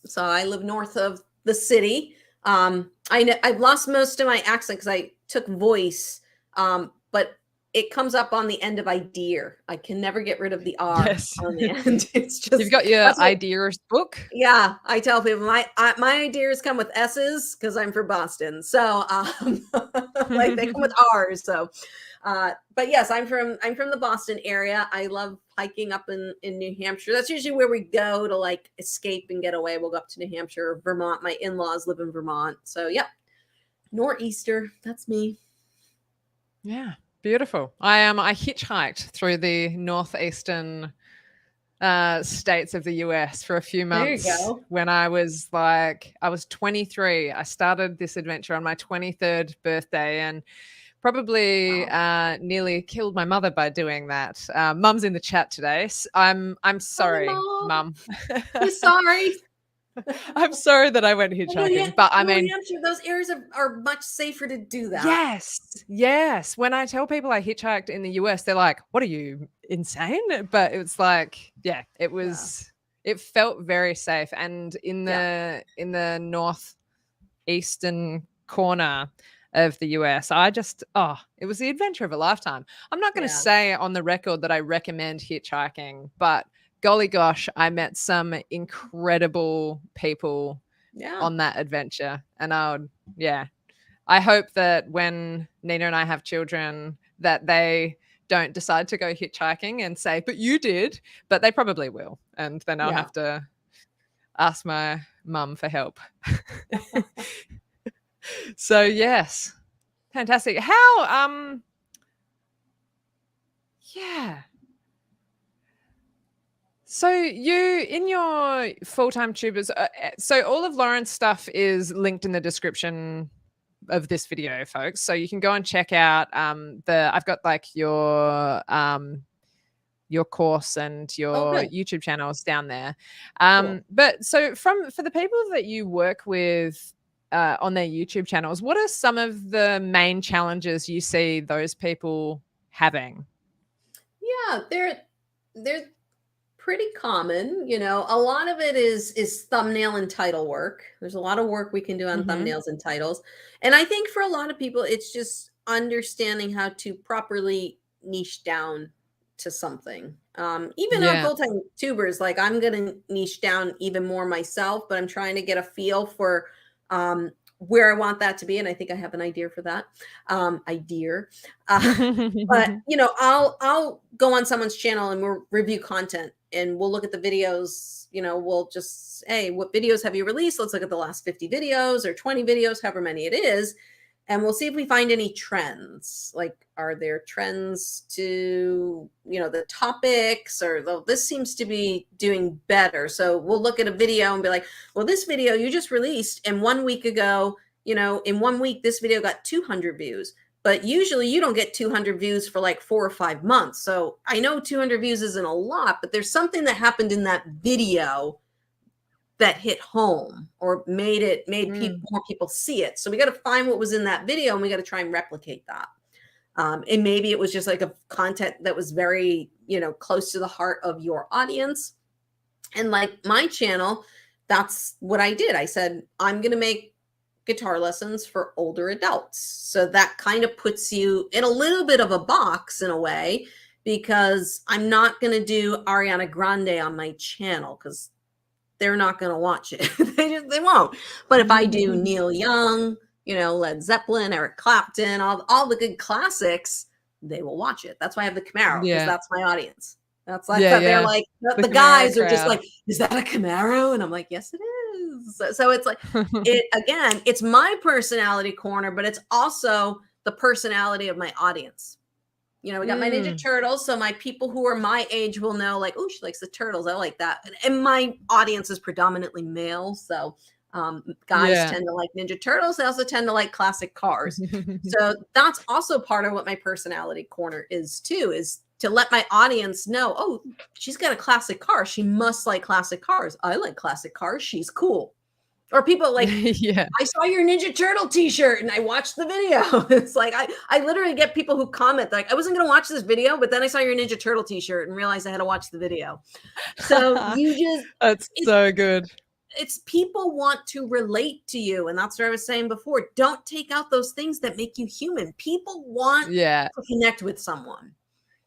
[SPEAKER 2] so I live north of the city. I've lost most of my accent because I took voice, but it comes up on the end of idea. I can never get rid of the R
[SPEAKER 1] Yes.
[SPEAKER 2] on the end. It's
[SPEAKER 1] You've
[SPEAKER 2] just
[SPEAKER 1] got your
[SPEAKER 2] that's what.
[SPEAKER 1] ideas book.
[SPEAKER 2] Yeah, I tell people my ideas come with S's because I'm from Boston, so like they come with R's. So, but yes, I'm from the Boston area. I love hiking up in New Hampshire. That's usually where we go to like escape and get away. We'll go up to New Hampshire, Vermont. My in-laws live in Vermont, so yep, nor'easter. That's me.
[SPEAKER 1] Yeah, beautiful. I hitchhiked through the northeastern states of the US for a few
[SPEAKER 2] There you
[SPEAKER 1] months
[SPEAKER 2] go.
[SPEAKER 1] when I was 23. I started this adventure on my 23rd birthday and probably
[SPEAKER 2] Wow.
[SPEAKER 1] nearly killed my mother by doing that. Mum's in the chat today. I'm
[SPEAKER 2] Hi,
[SPEAKER 1] sorry,
[SPEAKER 2] mom.
[SPEAKER 1] Mum.
[SPEAKER 2] We're sorry.
[SPEAKER 1] I'm sorry that I went
[SPEAKER 2] New,
[SPEAKER 1] hitchhiking, but I
[SPEAKER 2] New
[SPEAKER 1] mean,
[SPEAKER 2] Hampshire, those areas are much safer to do that.
[SPEAKER 1] yes, yes. When I tell people I hitchhiked in the US, they're like, "What are you insane?" But it's like, yeah,
[SPEAKER 2] Yeah,
[SPEAKER 1] it felt very safe. And
[SPEAKER 2] yeah,
[SPEAKER 1] in the northeastern corner of the US, it was the adventure of a lifetime. I'm not going to
[SPEAKER 2] yeah,
[SPEAKER 1] say on the record that I recommend hitchhiking, but golly gosh, I met some incredible people
[SPEAKER 2] yeah,
[SPEAKER 1] on that adventure, and yeah, I hope that when Nina and I have children, that they don't decide to go hitchhiking and say, "But you did," but they probably will, and then I'll
[SPEAKER 2] yeah.
[SPEAKER 1] have to ask my mum for help. So yes, fantastic. How yeah. So you in your full-time tubers, so all of Lauren's stuff is linked in the description of this video, folks. So you can go and check out I've got like your course and
[SPEAKER 2] Oh,
[SPEAKER 1] your
[SPEAKER 2] good.
[SPEAKER 1] YouTube channels down there.
[SPEAKER 2] Cool.
[SPEAKER 1] But so for the people that you work with on their YouTube channels, what are some of the main challenges you see those people having?
[SPEAKER 2] Yeah, they're pretty common. A lot of it is thumbnail and title work. There's a lot of work we can do on
[SPEAKER 1] Hmm.
[SPEAKER 2] thumbnails and titles. And I think for a lot of people, it's just understanding how to properly niche down to something. Even on
[SPEAKER 1] Yeah.
[SPEAKER 2] full-time tubers, like I'm gonna niche down even more myself, but I'm trying to get a feel for where I want that to be, and I think I have an idea for that. Idea. But I'll go on someone's channel and we'll review content and we'll look at the videos. We'll just, hey, what videos have you released? Let's look at the last 50 videos or 20 videos, however many it is. And we'll see if we find any trends. Like, are there trends to, the topics, or though this seems to be doing better. So we'll look at a video and be like, well, this video you just released, and 1 week ago, in 1 week, this video got 200 views. But usually you don't get 200 views for like 4 or 5 months. So I know 200 views isn't a lot, but there's something that happened in that video that hit home or made more people see it. So we got to find what was in that video and we got to try and replicate that. And maybe it was just like a content that was very, close to the heart of your audience. And like my channel, that's what I did. I said, I'm going to make guitar lessons for older adults. So that kind of puts you in a little bit of a box in a way, because I'm not going to do Ariana Grande on my channel because they're not going to watch it. they won't. But if I do Neil Young, Led Zeppelin, Eric Clapton, all the good classics, they will watch it. That's why I have the Camaro, because that's my audience. That's like they're like the guys are just like, is that a Camaro? And I'm like, yes, it is. So it's like it's my personality corner, but it's also the personality of my audience. We got my Ninja Turtles, so my people who are my age will know, like, oh, she likes the turtles. I like that. And my audience is predominantly male, so guys tend to like Ninja Turtles. They also tend to like classic cars. So that's also part of what my personality corner is too, is to let my audience know, oh, she's got a classic car. She must like classic cars. I like classic cars. She's cool. Or people like, I saw your Ninja Turtle t-shirt and I watched the video. It's like, I literally get people who comment like, I wasn't going to watch this video, but then I saw your Ninja Turtle t-shirt and realized I had to watch the video. So
[SPEAKER 1] that's so good.
[SPEAKER 2] It's people want to relate to you. And that's what I was saying before. Don't take out those things that make you human. People want to connect with someone.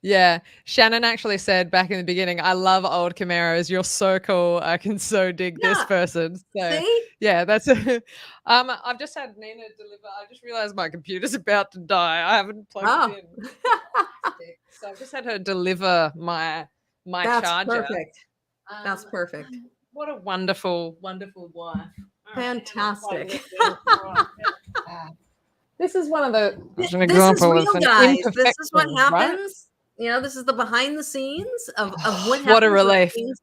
[SPEAKER 1] Yeah. Shannon actually said back in the beginning, I love old Camaros. You're so cool. I can so dig this person. So
[SPEAKER 2] see?
[SPEAKER 1] Yeah, that's I've just had Nina deliver. I just realized my computer's about to die. I haven't plugged it in. So I've just had her deliver my charger.
[SPEAKER 2] Perfect. That's perfect.
[SPEAKER 1] What a wonderful, wonderful wife.
[SPEAKER 2] Fantastic.
[SPEAKER 1] This is one of the
[SPEAKER 2] this is real, guys. This is what happens. Right? This is the behind the scenes of what happens.
[SPEAKER 1] What a relief.
[SPEAKER 2] Things,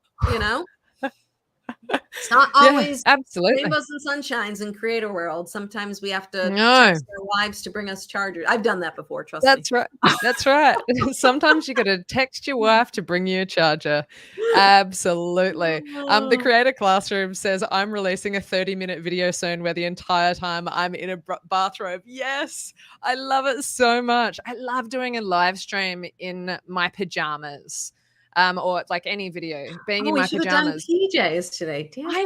[SPEAKER 2] It's not always
[SPEAKER 1] absolutely
[SPEAKER 2] rainbows and sunshines in creator world. Sometimes we have to text our wives to bring us chargers. I've done that before, trust me.
[SPEAKER 1] That's right. That's right. Sometimes you got to text your wife to bring you a charger. Absolutely. The Creator Classroom says, I'm releasing a 30-minute video soon where the entire time I'm in a bathrobe. Yes, I love it so much. I love doing a live stream in my pajamas. Or like any video being in my pajamas.
[SPEAKER 2] We should have done PJs today. Damn it.
[SPEAKER 1] I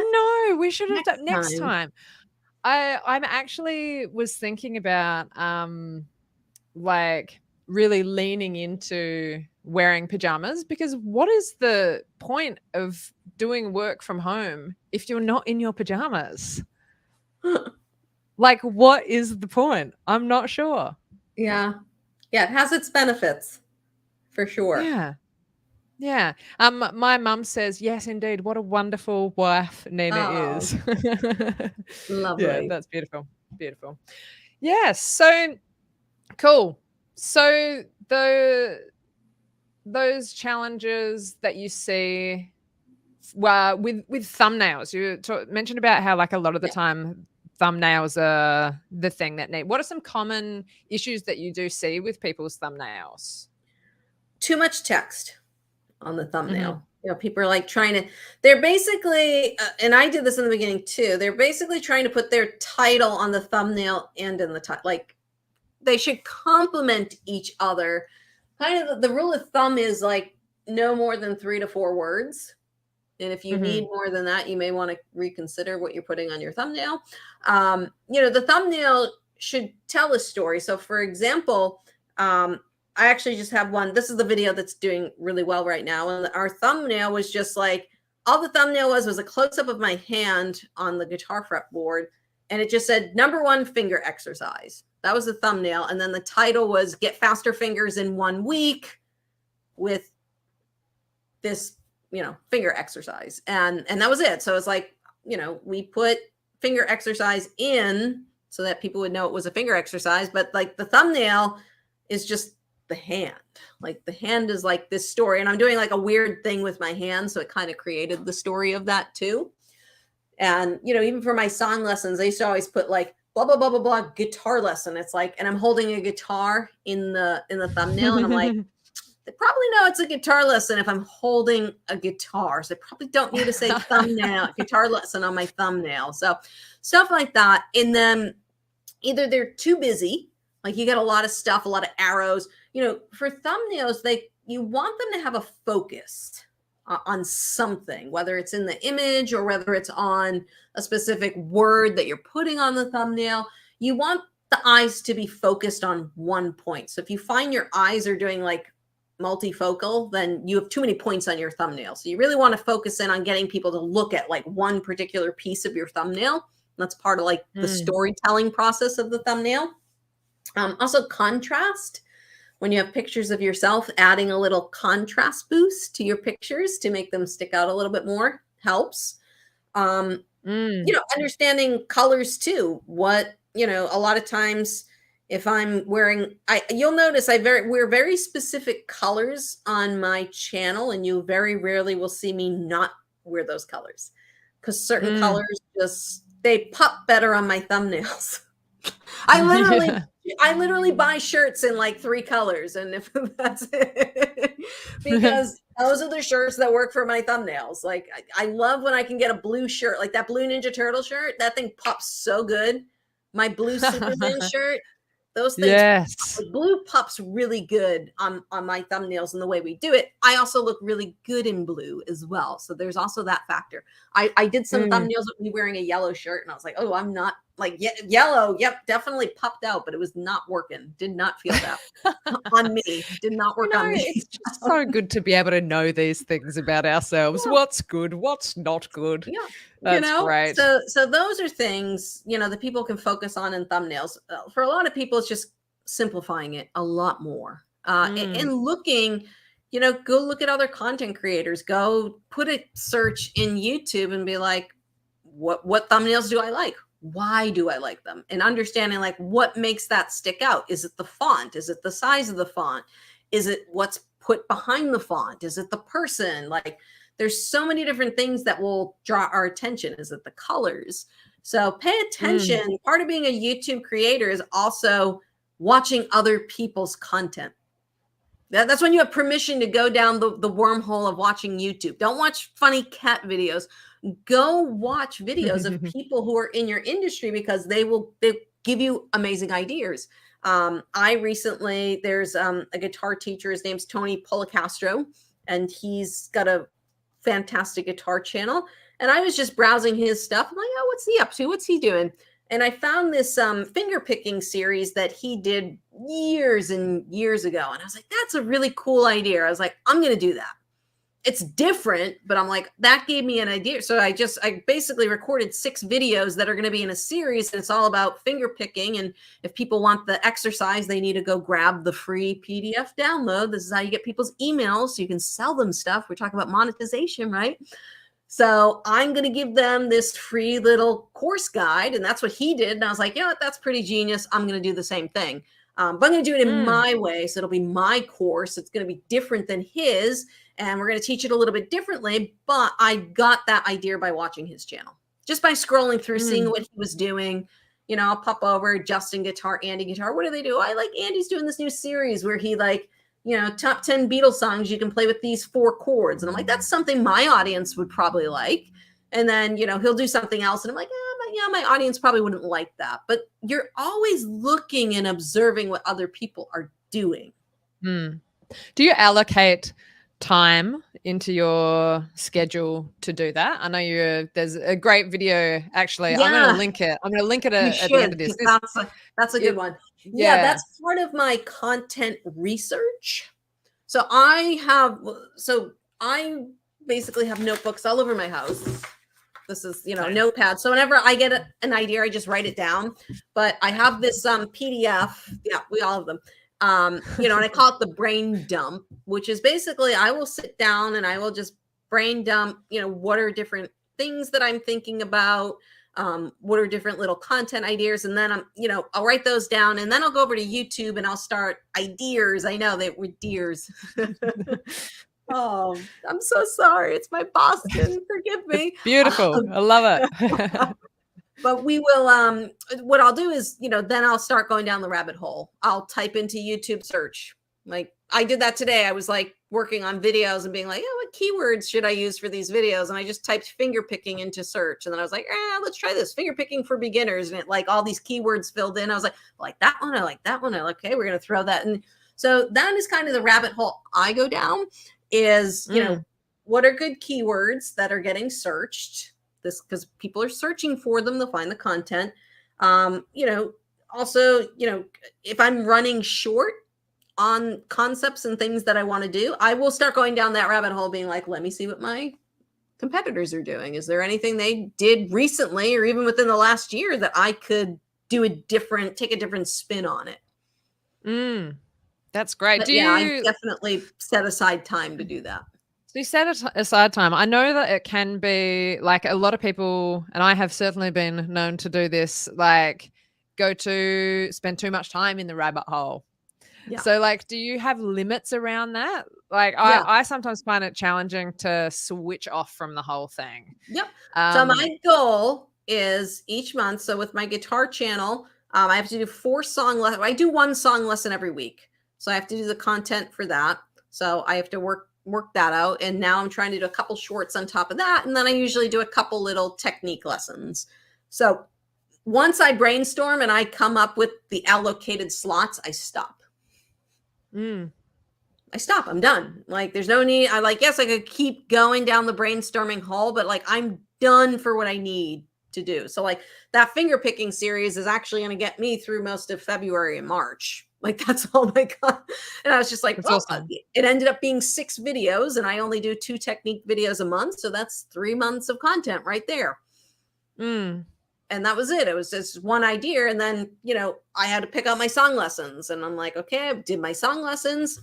[SPEAKER 1] know, we should have done next time. I'm actually was thinking about like really leaning into wearing pajamas, because what is the point of doing work from home if you're not in your pajamas? Like, what is the point? I'm not sure.
[SPEAKER 2] Yeah. Yeah, it has its benefits for sure.
[SPEAKER 1] Yeah. My mum says, yes, indeed. What a wonderful wife Nina is.
[SPEAKER 2] Lovely.
[SPEAKER 1] Yeah, that's beautiful. Beautiful. Yeah. So cool. So those challenges that you see with thumbnails, you mentioned about how like a lot of the time thumbnails are the thing that need. What are some common issues that you do see with people's thumbnails?
[SPEAKER 2] Too much text on the thumbnail. People are like they're basically, and I did this in the beginning too, they're basically trying to put their title on the thumbnail and in the title. Like, they should complement each other. Kind of the rule of thumb is like no more than 3 to 4 words. And if you need more than that, you may want to reconsider what you're putting on your thumbnail. The thumbnail should tell a story. So for example, I actually just have one. This is the video that's doing really well right now. And our thumbnail was just like, all the thumbnail was a close up of my hand on the guitar fretboard. And it just said #1 finger exercise. That was the thumbnail. And then the title was Get Faster Fingers in 1 Week with this, finger exercise. And that was it. So it's like, we put finger exercise in so that people would know it was a finger exercise. But like the thumbnail is just the hand. Like the hand is like this story. And I'm doing like a weird thing with my hand. So it kind of created the story of that too. And, even for my song lessons, I used to always put like blah, blah, blah, blah, blah, guitar lesson. It's like, and I'm holding a guitar in the thumbnail. And I'm like, they probably know it's a guitar lesson if I'm holding a guitar. So they probably don't need to say thumbnail, guitar lesson on my thumbnail. So stuff like that. And then either they're too busy, like you get a lot of stuff, a lot of arrows, for thumbnails, you want them to have a focus on something, whether it's in the image or whether it's on a specific word that you're putting on the thumbnail. You want the eyes to be focused on one point. So if you find your eyes are doing like multifocal, then you have too many points on your thumbnail. So you really want to focus in on getting people to look at like one particular piece of your thumbnail. That's part of like the storytelling process of the thumbnail. Also contrast. When you have pictures of yourself, adding a little contrast boost to your pictures to make them stick out a little bit more helps. Understanding colors too. What, a lot of times if I'm wearing, you'll notice I wear very specific colors on my channel, and you very rarely will see me not wear those colors because certain colors they pop better on my thumbnails. I literally buy shirts in like 3 colors, and if that's it, because those are the shirts that work for my thumbnails. Like I love when I can get a blue shirt, like that blue Ninja Turtle shirt. That thing pops so good. My blue Superman shirt. Those things,
[SPEAKER 1] yes,
[SPEAKER 2] blue pops really good on my thumbnails and the way we do it. I also look really good in blue as well. So there's also that factor. I did some thumbnails with me wearing a yellow shirt, and I was like, oh, I'm not like yellow. Yep, definitely popped out, but it was not working. Did not feel that on me. Did not work on me.
[SPEAKER 1] It's just so good to be able to know these things about ourselves. Yeah. What's good, what's not good.
[SPEAKER 2] Yeah.
[SPEAKER 1] That's great.
[SPEAKER 2] So those are things, that people can focus on in thumbnails. For a lot of people, it's just simplifying it a lot more. And looking, go look at other content creators. Go put a search in YouTube and be like, what thumbnails do I like? Why do I like them? And understanding like what makes that stick out. Is it the font? Is it the size of the font? Is it what's put behind the font? Is it the person? Like there's so many different things that will draw our attention. Is it the colors? So pay attention. Part of being a YouTube creator is also watching other people's content. That's when you have permission to go down the wormhole of watching YouTube. Don't watch funny cat videos. Go watch videos of people who are in your industry, because they give you amazing ideas. There's a guitar teacher. His name's Tony Policastro, and he's got a fantastic guitar channel. And I was just browsing his stuff. I'm like, oh, what's he up to? What's he doing? And I found this finger picking series that he did years and years ago. And I was like, that's a really cool idea. I was like, I'm going to do that. It's different, but I'm like, that gave me an idea. So I basically recorded 6 videos that are going to be in a series. And it's all about finger picking. And if people want the exercise, they need to go grab the free PDF download. This is how you get people's emails so you can sell them stuff. We're talking about monetization, right? So I'm going to give them this free little course guide. And that's what he did. And I was like, that's pretty genius. I'm going to do the same thing. But I'm going to do it in my way. So it'll be my course. It's going to be different than his. And we're going to teach it a little bit differently. But I got that idea by watching his channel. Just by scrolling through, seeing what he was doing. I'll pop over Justin Guitar, Andy Guitar. What do they do? I like Andy's doing this new series where he top 10 Beatles songs you can play with these 4 chords. And I'm like, that's something my audience would probably like. And then, he'll do something else. And I'm like, my audience probably wouldn't like that. But you're always looking and observing what other people are doing.
[SPEAKER 1] Do you allocate time into your schedule to do that? I know there's a great video, actually. I'm going to
[SPEAKER 2] Yeah,
[SPEAKER 1] link it. I'm going to link it
[SPEAKER 2] you
[SPEAKER 1] at the end
[SPEAKER 2] should,
[SPEAKER 1] of this.
[SPEAKER 2] because that's a good
[SPEAKER 1] It,
[SPEAKER 2] one. Yeah,
[SPEAKER 1] yeah.
[SPEAKER 2] that's part of my content research. So I basically have notebooks all over my house. This is, notepad. So whenever I get an idea, I just write it down. But I have this PDF. Yeah, we all have them. And I call it the brain dump, which is basically I will sit down and I will just brain dump, what are different things that I'm thinking about, what are different little content ideas, and then I'll write those down, and then I'll go over to YouTube and I'll start ideas. I know they were deers. Oh, I'm so sorry. It's my Boston. Forgive
[SPEAKER 1] It's
[SPEAKER 2] me.
[SPEAKER 1] beautiful. I love it.
[SPEAKER 2] But we will what I'll do is, then I'll start going down the rabbit hole. I'll type into YouTube search. Like I did that today. I was like working on videos and being like, what keywords should I use for these videos? And I just typed finger picking into search. And then I was like, let's try this finger picking for beginners. And it like all these keywords filled in. I was like that one. I like that one. Okay, we're going to throw that in. So that is kind of the rabbit hole I go down is, what are good keywords that are getting searched? This because people are searching for them, they'll find the content. Also, if I'm running short on concepts and things that I want to do, I will start going down that rabbit hole being like, let me see what my competitors are doing. Is there anything they did recently or even within the last year that I could take a different spin on it?
[SPEAKER 1] That's great.
[SPEAKER 2] But I definitely set aside time to do that.
[SPEAKER 1] So you set aside time. I know that it can be like a lot of people, and I have certainly been known to do this, like spend too much time in the rabbit hole.
[SPEAKER 2] Yeah.
[SPEAKER 1] So like, do you have limits around that? Like
[SPEAKER 2] Yeah.
[SPEAKER 1] I sometimes find it challenging to switch off from the whole thing.
[SPEAKER 2] Yep. So my goal is each month. So with my guitar channel, I have to do 4 song lessons. I do 1 song lesson every week. So I have to do the content for that. So I have to work that out. And now I'm trying to do a couple shorts on top of that. And then I usually do a couple little technique lessons. So once I brainstorm and I come up with the allocated slots, I stop. I stop. I'm done. Like there's no need. Yes, I could keep going down the brainstorming hole, but like I'm done for what I need to do. So like that finger picking series is actually going to get me through most of February and March. Like that's all my God. And I was just like,
[SPEAKER 1] awesome.
[SPEAKER 2] It ended up being 6 videos and I only do 2 technique videos a month. So that's 3 months of content right there. And that was it. It was just one idea. And then, I had to pick out my song lessons and I'm like, okay, I did my song lessons.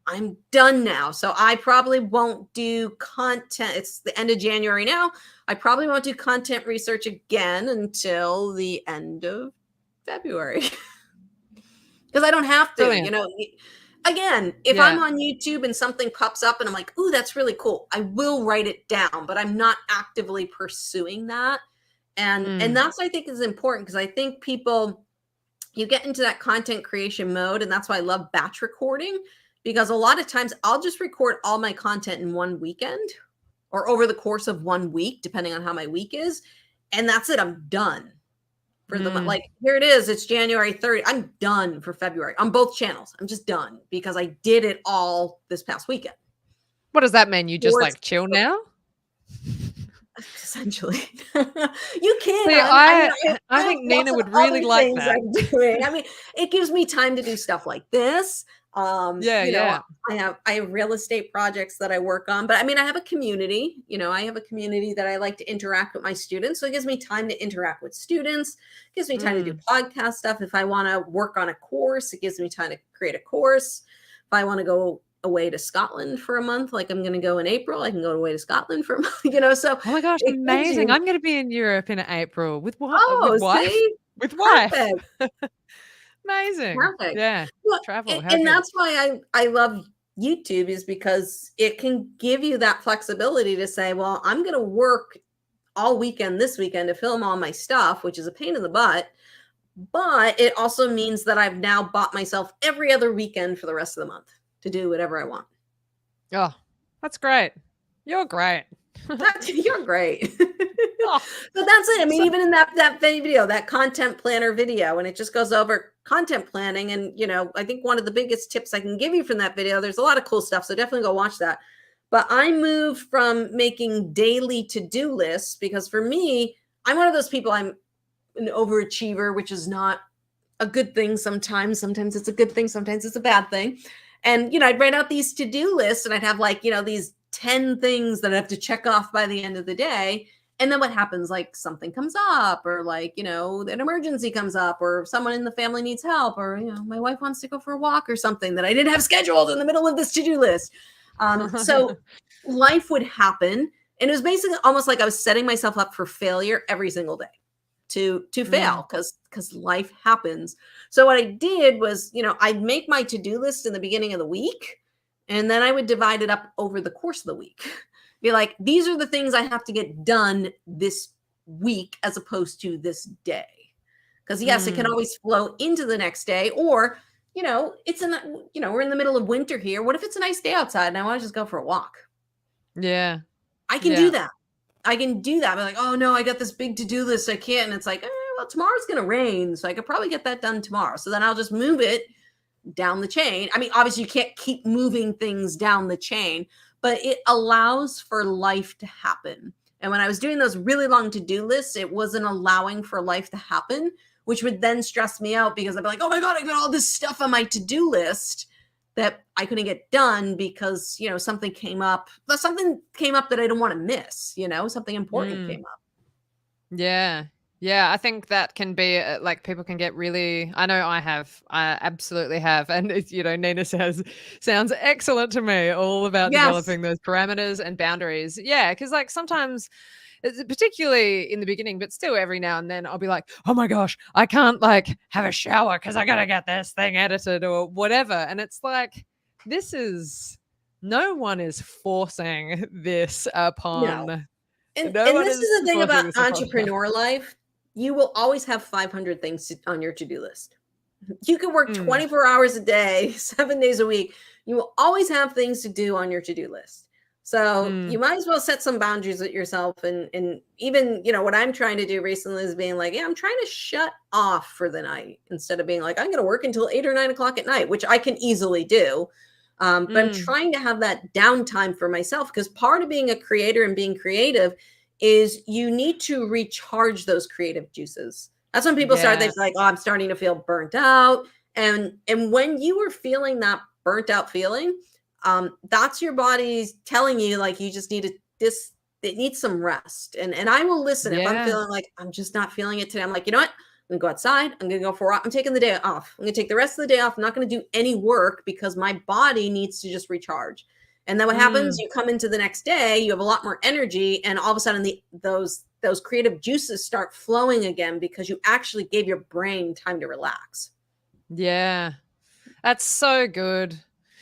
[SPEAKER 2] I'm done now. So I probably won't do content. It's the end of January now. I probably won't do content research again until the end of February. Because I don't have to,
[SPEAKER 1] Brilliant.
[SPEAKER 2] Again, if I'm on YouTube and something pops up and I'm like, ooh, that's really cool, I will write it down, but I'm not actively pursuing that. And that's what I think is important, because I think you get into that content creation mode, and that's why I love batch recording, because a lot of times I'll just record all my content in one weekend or over the course of 1 week, depending on how my week is. And that's it. I'm done for the month. Like here it is. It's January 30th. I'm done for February on both channels. I'm just done because I did it all this past weekend.
[SPEAKER 1] What does that mean? You just like chill now?
[SPEAKER 2] Essentially. You can.
[SPEAKER 1] See, I think Nina would really like that.
[SPEAKER 2] I'm doing. I mean, it gives me time to do stuff like this. I have real estate projects that I work on, but I mean, I have a community, I have a community that I like to interact with my students. So it gives me time to interact with students, it gives me time to do podcast stuff. If I want to work on a course, it gives me time to create a course. If I want to go away to Scotland for a month, like I'm going to go in April, I can go away to Scotland for a month, so.
[SPEAKER 1] Oh my gosh, amazing. I'm going to be in Europe in April with what?
[SPEAKER 2] Oh,
[SPEAKER 1] with wife?
[SPEAKER 2] See?
[SPEAKER 1] With wife. Amazing.
[SPEAKER 2] Perfect.
[SPEAKER 1] Yeah.
[SPEAKER 2] Well,
[SPEAKER 1] travel.
[SPEAKER 2] And that's why I love YouTube, is because it can give you that flexibility to say, well, I'm going to work all weekend this weekend to film all my stuff, which is a pain in the butt. But it also means that I've now bought myself every other weekend for the rest of the month to do whatever I want.
[SPEAKER 1] Oh, that's great. You're great.
[SPEAKER 2] You're great.
[SPEAKER 1] Oh,
[SPEAKER 2] But that's it. I mean,
[SPEAKER 1] so
[SPEAKER 2] even in that video, that content planner video, and it just goes over content planning. And I think one of the biggest tips I can give you from that video, there's a lot of cool stuff, so definitely go watch that. But I moved from making daily to-do lists because for me, I'm one of those people, I'm an overachiever, which is not a good thing sometimes. Sometimes it's a good thing, sometimes it's a bad thing. And I'd write out these to-do lists and I'd have like, these 10 things that I have to check off by the end of the day. And then what happens? Like something comes up, or like, an emergency comes up, or someone in the family needs help, or, my wife wants to go for a walk or something that I didn't have scheduled in the middle of this to-do list. So life would happen. And it was basically almost like I was setting myself up for failure every single day to fail because life happens. So what I did was, I'd make my to-do list in the beginning of the week, and then I would divide it up over the course of the week. Be like, these are the things I have to get done this week as opposed to this day. Because yes, it can always flow into the next day, or we're in the middle of winter here. What if it's a nice day outside and I want to just go for a walk?
[SPEAKER 1] yeah.
[SPEAKER 2] I can do that. I can do that. I'm like, oh no, I got this big to-do list. I can't. And it's like, well, tomorrow's going to rain. So I could probably get that done tomorrow. So then I'll just move it down the chain. I mean, obviously you can't keep moving things down the chain, but it allows for life to happen. And when I was doing those really long to-do lists, it wasn't allowing for life to happen, which would then stress me out because I'd be like, oh my God, I got all this stuff on my to-do list that I couldn't get done because, something came up that I didn't want to miss, something important came up.
[SPEAKER 1] Yeah. Yeah, I think that can be like people can get really, I know I absolutely have. And it's, Nina says, sounds excellent to me, all about
[SPEAKER 2] Yes.
[SPEAKER 1] developing those parameters and boundaries. Yeah, because like sometimes, particularly in the beginning, but still every now and then I'll be like, oh my gosh, I can't like have a shower because I got to get this thing edited or whatever. And it's like, no one is forcing this
[SPEAKER 2] No.
[SPEAKER 1] upon,
[SPEAKER 2] And
[SPEAKER 1] no
[SPEAKER 2] and
[SPEAKER 1] one
[SPEAKER 2] this
[SPEAKER 1] is
[SPEAKER 2] is the thing
[SPEAKER 1] forcing
[SPEAKER 2] about
[SPEAKER 1] this upon us.
[SPEAKER 2] entrepreneur life. You will always have 500 things on your to-do list. You can work
[SPEAKER 1] Mm.
[SPEAKER 2] 24 hours a day, 7 days a week. You will always have things to do on your to-do list. So you
[SPEAKER 1] Mm.
[SPEAKER 2] might as well set some boundaries with yourself. And even, what I'm trying to do recently is being like, yeah, I'm trying to shut off for the night instead of being like, I'm going to work until 8 or 9 o'clock at night, which I can easily do. But I'm
[SPEAKER 1] Mm.
[SPEAKER 2] trying to have that downtime for myself, because part of being a creator and being creative is you need to recharge those creative juices. That's when people start, they
[SPEAKER 1] Yeah.
[SPEAKER 2] feel like, oh, I'm starting to feel burnt out. And when you are feeling that burnt out feeling, that's your body's telling you like you just need it needs some rest. And I will listen if I'm
[SPEAKER 1] Yeah.
[SPEAKER 2] feeling like I'm just not feeling it today. I'm like, you know what? I'm gonna go outside. I'm gonna go for a walk. I'm taking the day off. I'm gonna take the rest of the day off. I'm not gonna do any work because my body needs to just recharge. And then what happens?
[SPEAKER 1] Mm.
[SPEAKER 2] You come into the next day, you have a lot more energy, and all of a sudden those creative juices start flowing again because you actually gave your brain time to relax.
[SPEAKER 1] Yeah. That's so good.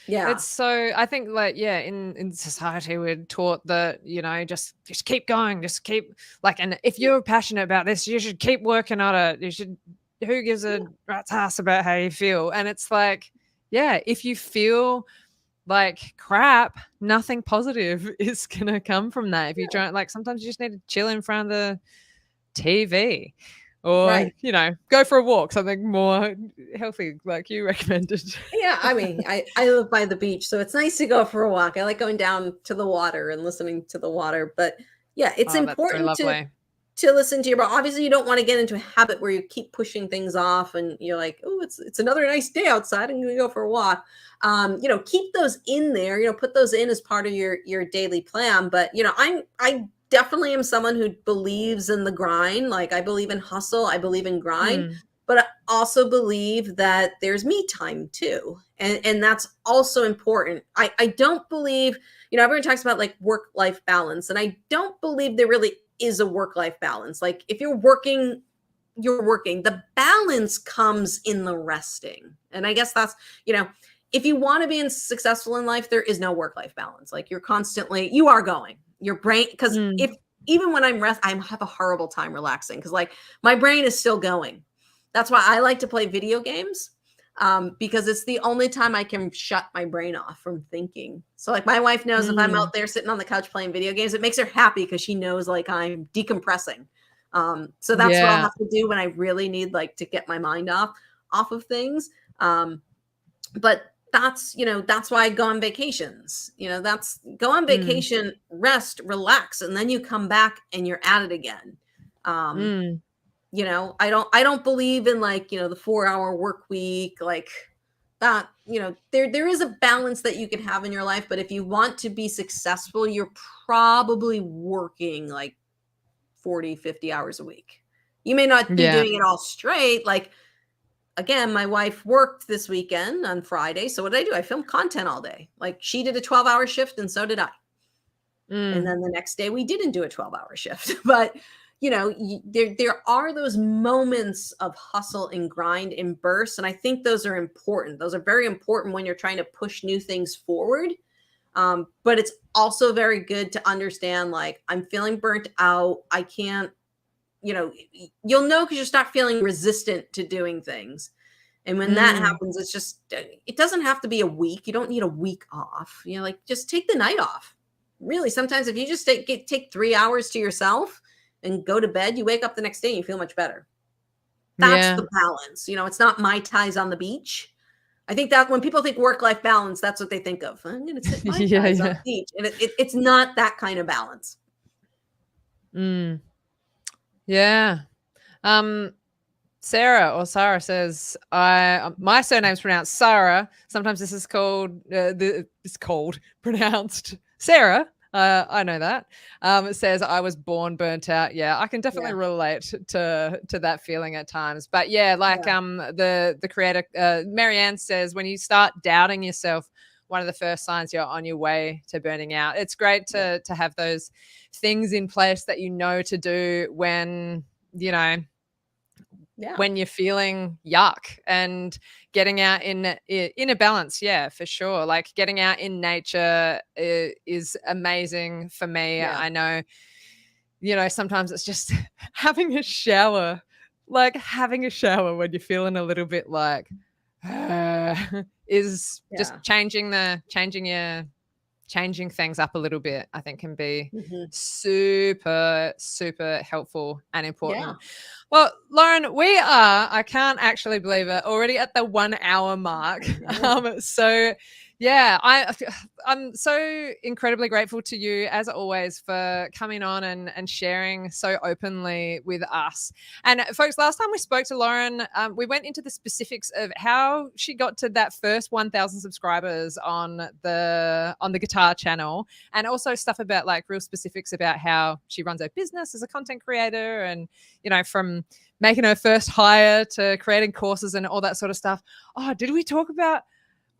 [SPEAKER 2] Yeah.
[SPEAKER 1] It's so, I think like, yeah, in society we're taught that, just keep going, just keep like, and if you're passionate about this, you should keep working on it. Who gives a rat's ass about how you feel? And it's like, yeah, if you feel like crap, nothing positive is gonna come from that. If you don't, like, sometimes you just need to chill in front of the TV or,
[SPEAKER 2] Right.
[SPEAKER 1] go for a walk, something more healthy like you recommended.
[SPEAKER 2] Yeah, I mean, I live by the beach, so it's nice to go for a walk. I like going down to the water and listening to the water. But yeah, it's
[SPEAKER 1] Oh, that's so
[SPEAKER 2] important
[SPEAKER 1] lovely.
[SPEAKER 2] to listen to your body. Obviously, you don't want to get into a habit where you keep pushing things off and you're like, oh, it's another nice day outside. I'm gonna go for a walk. Keep those in there, put those in as part of your daily plan. But I definitely am someone who believes in the grind. Like I believe in hustle, I believe in grind,
[SPEAKER 1] Mm.
[SPEAKER 2] but I also believe that there's me time too. And that's also important. I don't believe, everyone talks about like work-life balance, and I don't believe there really is a work-life balance. Like if you're working, you're working. The balance comes in the resting. And I guess that's, if you want to be successful in life, there is no work-life balance. Like you are going. Your brain, because
[SPEAKER 1] Mm.
[SPEAKER 2] if even when I have a horrible time relaxing because like my brain is still going. That's why I like to play video games. because it's the only time I can shut my brain off from thinking. So like my wife knows if I'm out there sitting on the couch playing video games, it makes her happy because she knows like I'm decompressing. So that's what I'll have to do when I really need like to get my mind off of things. But that's, that's why I go on vacations. That's go on vacation, rest, relax, and then you come back and you're at it again. I don't believe in like, the 4-hour work week, like that, there is a balance that you can have in your life. But if you want to be successful, you're probably working like 40, 50 hours a week. You may not be doing it all straight. Like, again, my wife worked this weekend on Friday. So what did I do? I filmed content all day. Like she did a 12-hour shift and so did I. And then the next day we didn't do a 12-hour shift. But, there are those moments of hustle and grind and bursts. And I think those are important. Those are very important when you're trying to push new things forward. But it's also very good to understand, like, I'm feeling burnt out. I can't, you'll know because you start feeling resistant to doing things. And when that happens, it's just, it doesn't have to be a week. You don't need a week off. Like just take the night off. Really, sometimes if you just take 3 hours to yourself and go to bed, you wake up the next day and you feel much better. That's the balance. It's not my ties on the beach. I think that when people think work-life balance, that's what they think of. I'm going to sit my ties on the beach. And it's not that kind of balance.
[SPEAKER 1] Yeah. Sarah says, my surname's pronounced Sarah. Sometimes this is pronounced Sarah. I know that. It says I was born burnt out. Yeah, I can definitely relate to that feeling at times. But the creator Marianne says, when you start doubting yourself, one of the first signs you're on your way to burning out. It's great to have those things in place that to do when when you're feeling yuck, and getting out in a balance. Yeah, for sure. Like getting out in nature is amazing for me. I know, sometimes it's just having a shower, when you're feeling a little bit like is just changing things up a little bit, I think can be super, super helpful and important. Yeah. Well, Lauren, we are, I can't actually believe it, already at the 1 hour mark. So yeah, I'm so incredibly grateful to you, as always, for coming on and sharing so openly with us. And folks, last time we spoke to Lauren, we went into the specifics of how she got to that first 1,000 subscribers on the guitar channel, and also stuff about like real specifics about how she runs her business as a content creator, and from making her first hire to creating courses and all that sort of stuff. Oh, did we talk about?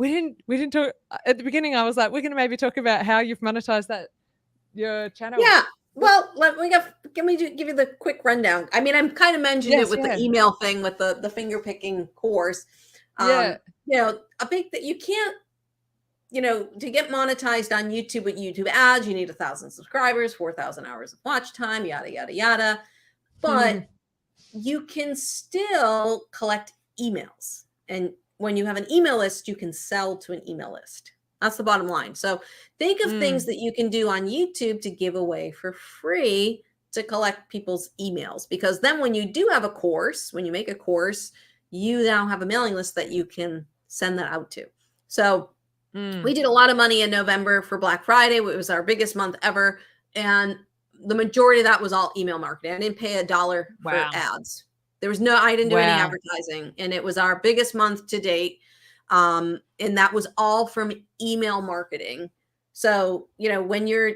[SPEAKER 1] We didn't talk at the beginning. I was like, we're going to maybe talk about how you've monetized your channel.
[SPEAKER 2] Yeah. Well, can we give you the quick rundown? I mean, I'm kind of mentioned it with the email thing with the finger picking course. I think that you can't, to get monetized on YouTube with YouTube ads, you need 1,000 subscribers, 4,000 hours of watch time, yada, yada, yada. But you can still collect emails. And when you have an email list, you can sell to an email list. That's the bottom line. So think of things that you can do on YouTube to give away for free to collect people's emails. Because then when you do have a course, when you make a course, you now have a mailing list that you can send that out to. So we did a lot of money in November for Black Friday. It was our biggest month ever. And the majority of that was all email marketing. I didn't pay $1 for ads. I didn't do any advertising. And it was our biggest month to date. And that was all from email marketing. So, when you're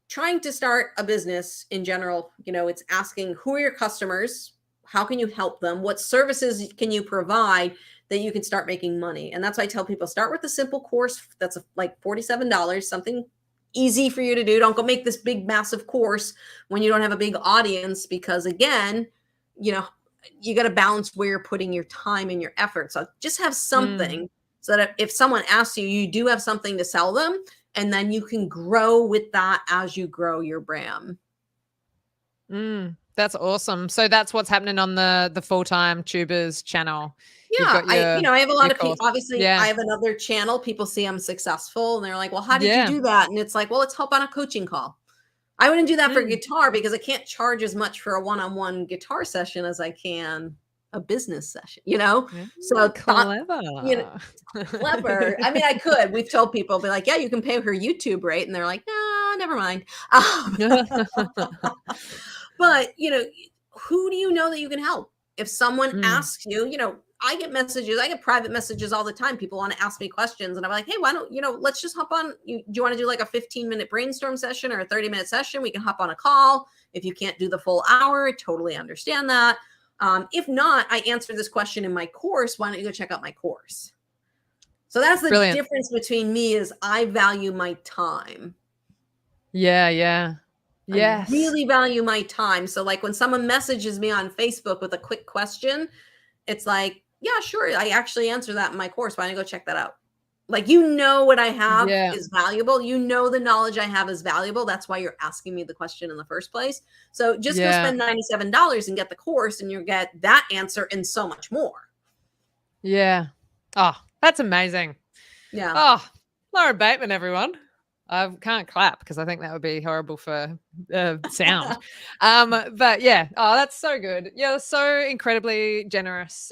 [SPEAKER 2] trying to start a business in general, it's asking, who are your customers? How can you help them? What services can you provide that you can start making money? And that's why I tell people, start with a simple course that's like $47, something easy for you to do. Don't go make this big, massive course when you don't have a big audience, because again, you got to balance where you're putting your time and your effort. So just have something so that if someone asks you, you do have something to sell them, and then you can grow with that as you grow your brand.
[SPEAKER 1] That's awesome. So that's what's happening on the Full-Time Tubers channel. You've
[SPEAKER 2] Yeah,
[SPEAKER 1] got your
[SPEAKER 2] I have a lot of
[SPEAKER 1] course.
[SPEAKER 2] people. Obviously,
[SPEAKER 1] Yeah.
[SPEAKER 2] I have another channel. People see I'm successful, and they're like, "Well, how did you
[SPEAKER 1] Yeah.
[SPEAKER 2] do that?" And it's like, "Well, let's hop on a coaching call." I wouldn't do that for
[SPEAKER 1] Mm.
[SPEAKER 2] guitar because I can't charge as much for a one-on-one guitar session as I can a business session, you know?
[SPEAKER 1] Yeah,
[SPEAKER 2] So thought, you know,
[SPEAKER 1] clever.
[SPEAKER 2] clever. I mean, I could. We've told people, be like, yeah, you can pay her YouTube rate. And they're like, nah, never mind. But, who do you know that you can help? If someone
[SPEAKER 1] Mm.
[SPEAKER 2] asks you, I get messages, I get private messages all the time. People want to ask me questions, and I'm like, hey, why don't, let's just hop on. Do you want to do like a 15-minute brainstorm session or a 30-minute session? We can hop on a call. If you can't do the full hour, I totally understand that. If not, I answer this question in my course. Why don't you go check out my course? So that's the
[SPEAKER 1] Brilliant.
[SPEAKER 2] difference between me is I value my time.
[SPEAKER 1] Yeah, yeah.
[SPEAKER 2] I
[SPEAKER 1] Yes.
[SPEAKER 2] really value my time. So like when someone messages me on Facebook with a quick question, it's like, yeah, sure. I actually answer that in my course. Why don't you go check that out? Like, what I have
[SPEAKER 1] Yeah.
[SPEAKER 2] is valuable. The knowledge I have is valuable. That's why you're asking me the question in the first place. So just go
[SPEAKER 1] Yeah.
[SPEAKER 2] spend $97 and get the course, and you'll get that answer and so much more.
[SPEAKER 1] Yeah. Oh, that's amazing.
[SPEAKER 2] Yeah.
[SPEAKER 1] Oh, Lauren Bateman, everyone. I can't clap because I think that would be horrible for sound. But yeah, oh, that's so good. You're so incredibly generous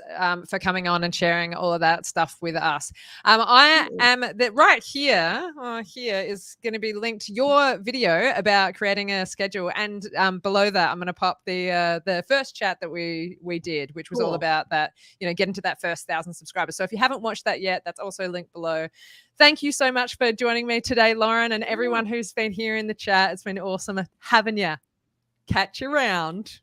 [SPEAKER 1] for coming on and sharing all of that stuff with us. I am that right here. Here is going to be linked your video about creating a schedule, and below that, I'm going to pop the first chat that we did, which was all
[SPEAKER 2] Cool.
[SPEAKER 1] about that. Getting to that first 1,000 subscribers. So if you haven't watched that yet, that's also linked below. Thank you so much for joining me today, Lauren, and everyone who's been here in the chat. It's been awesome having you. Catch you around.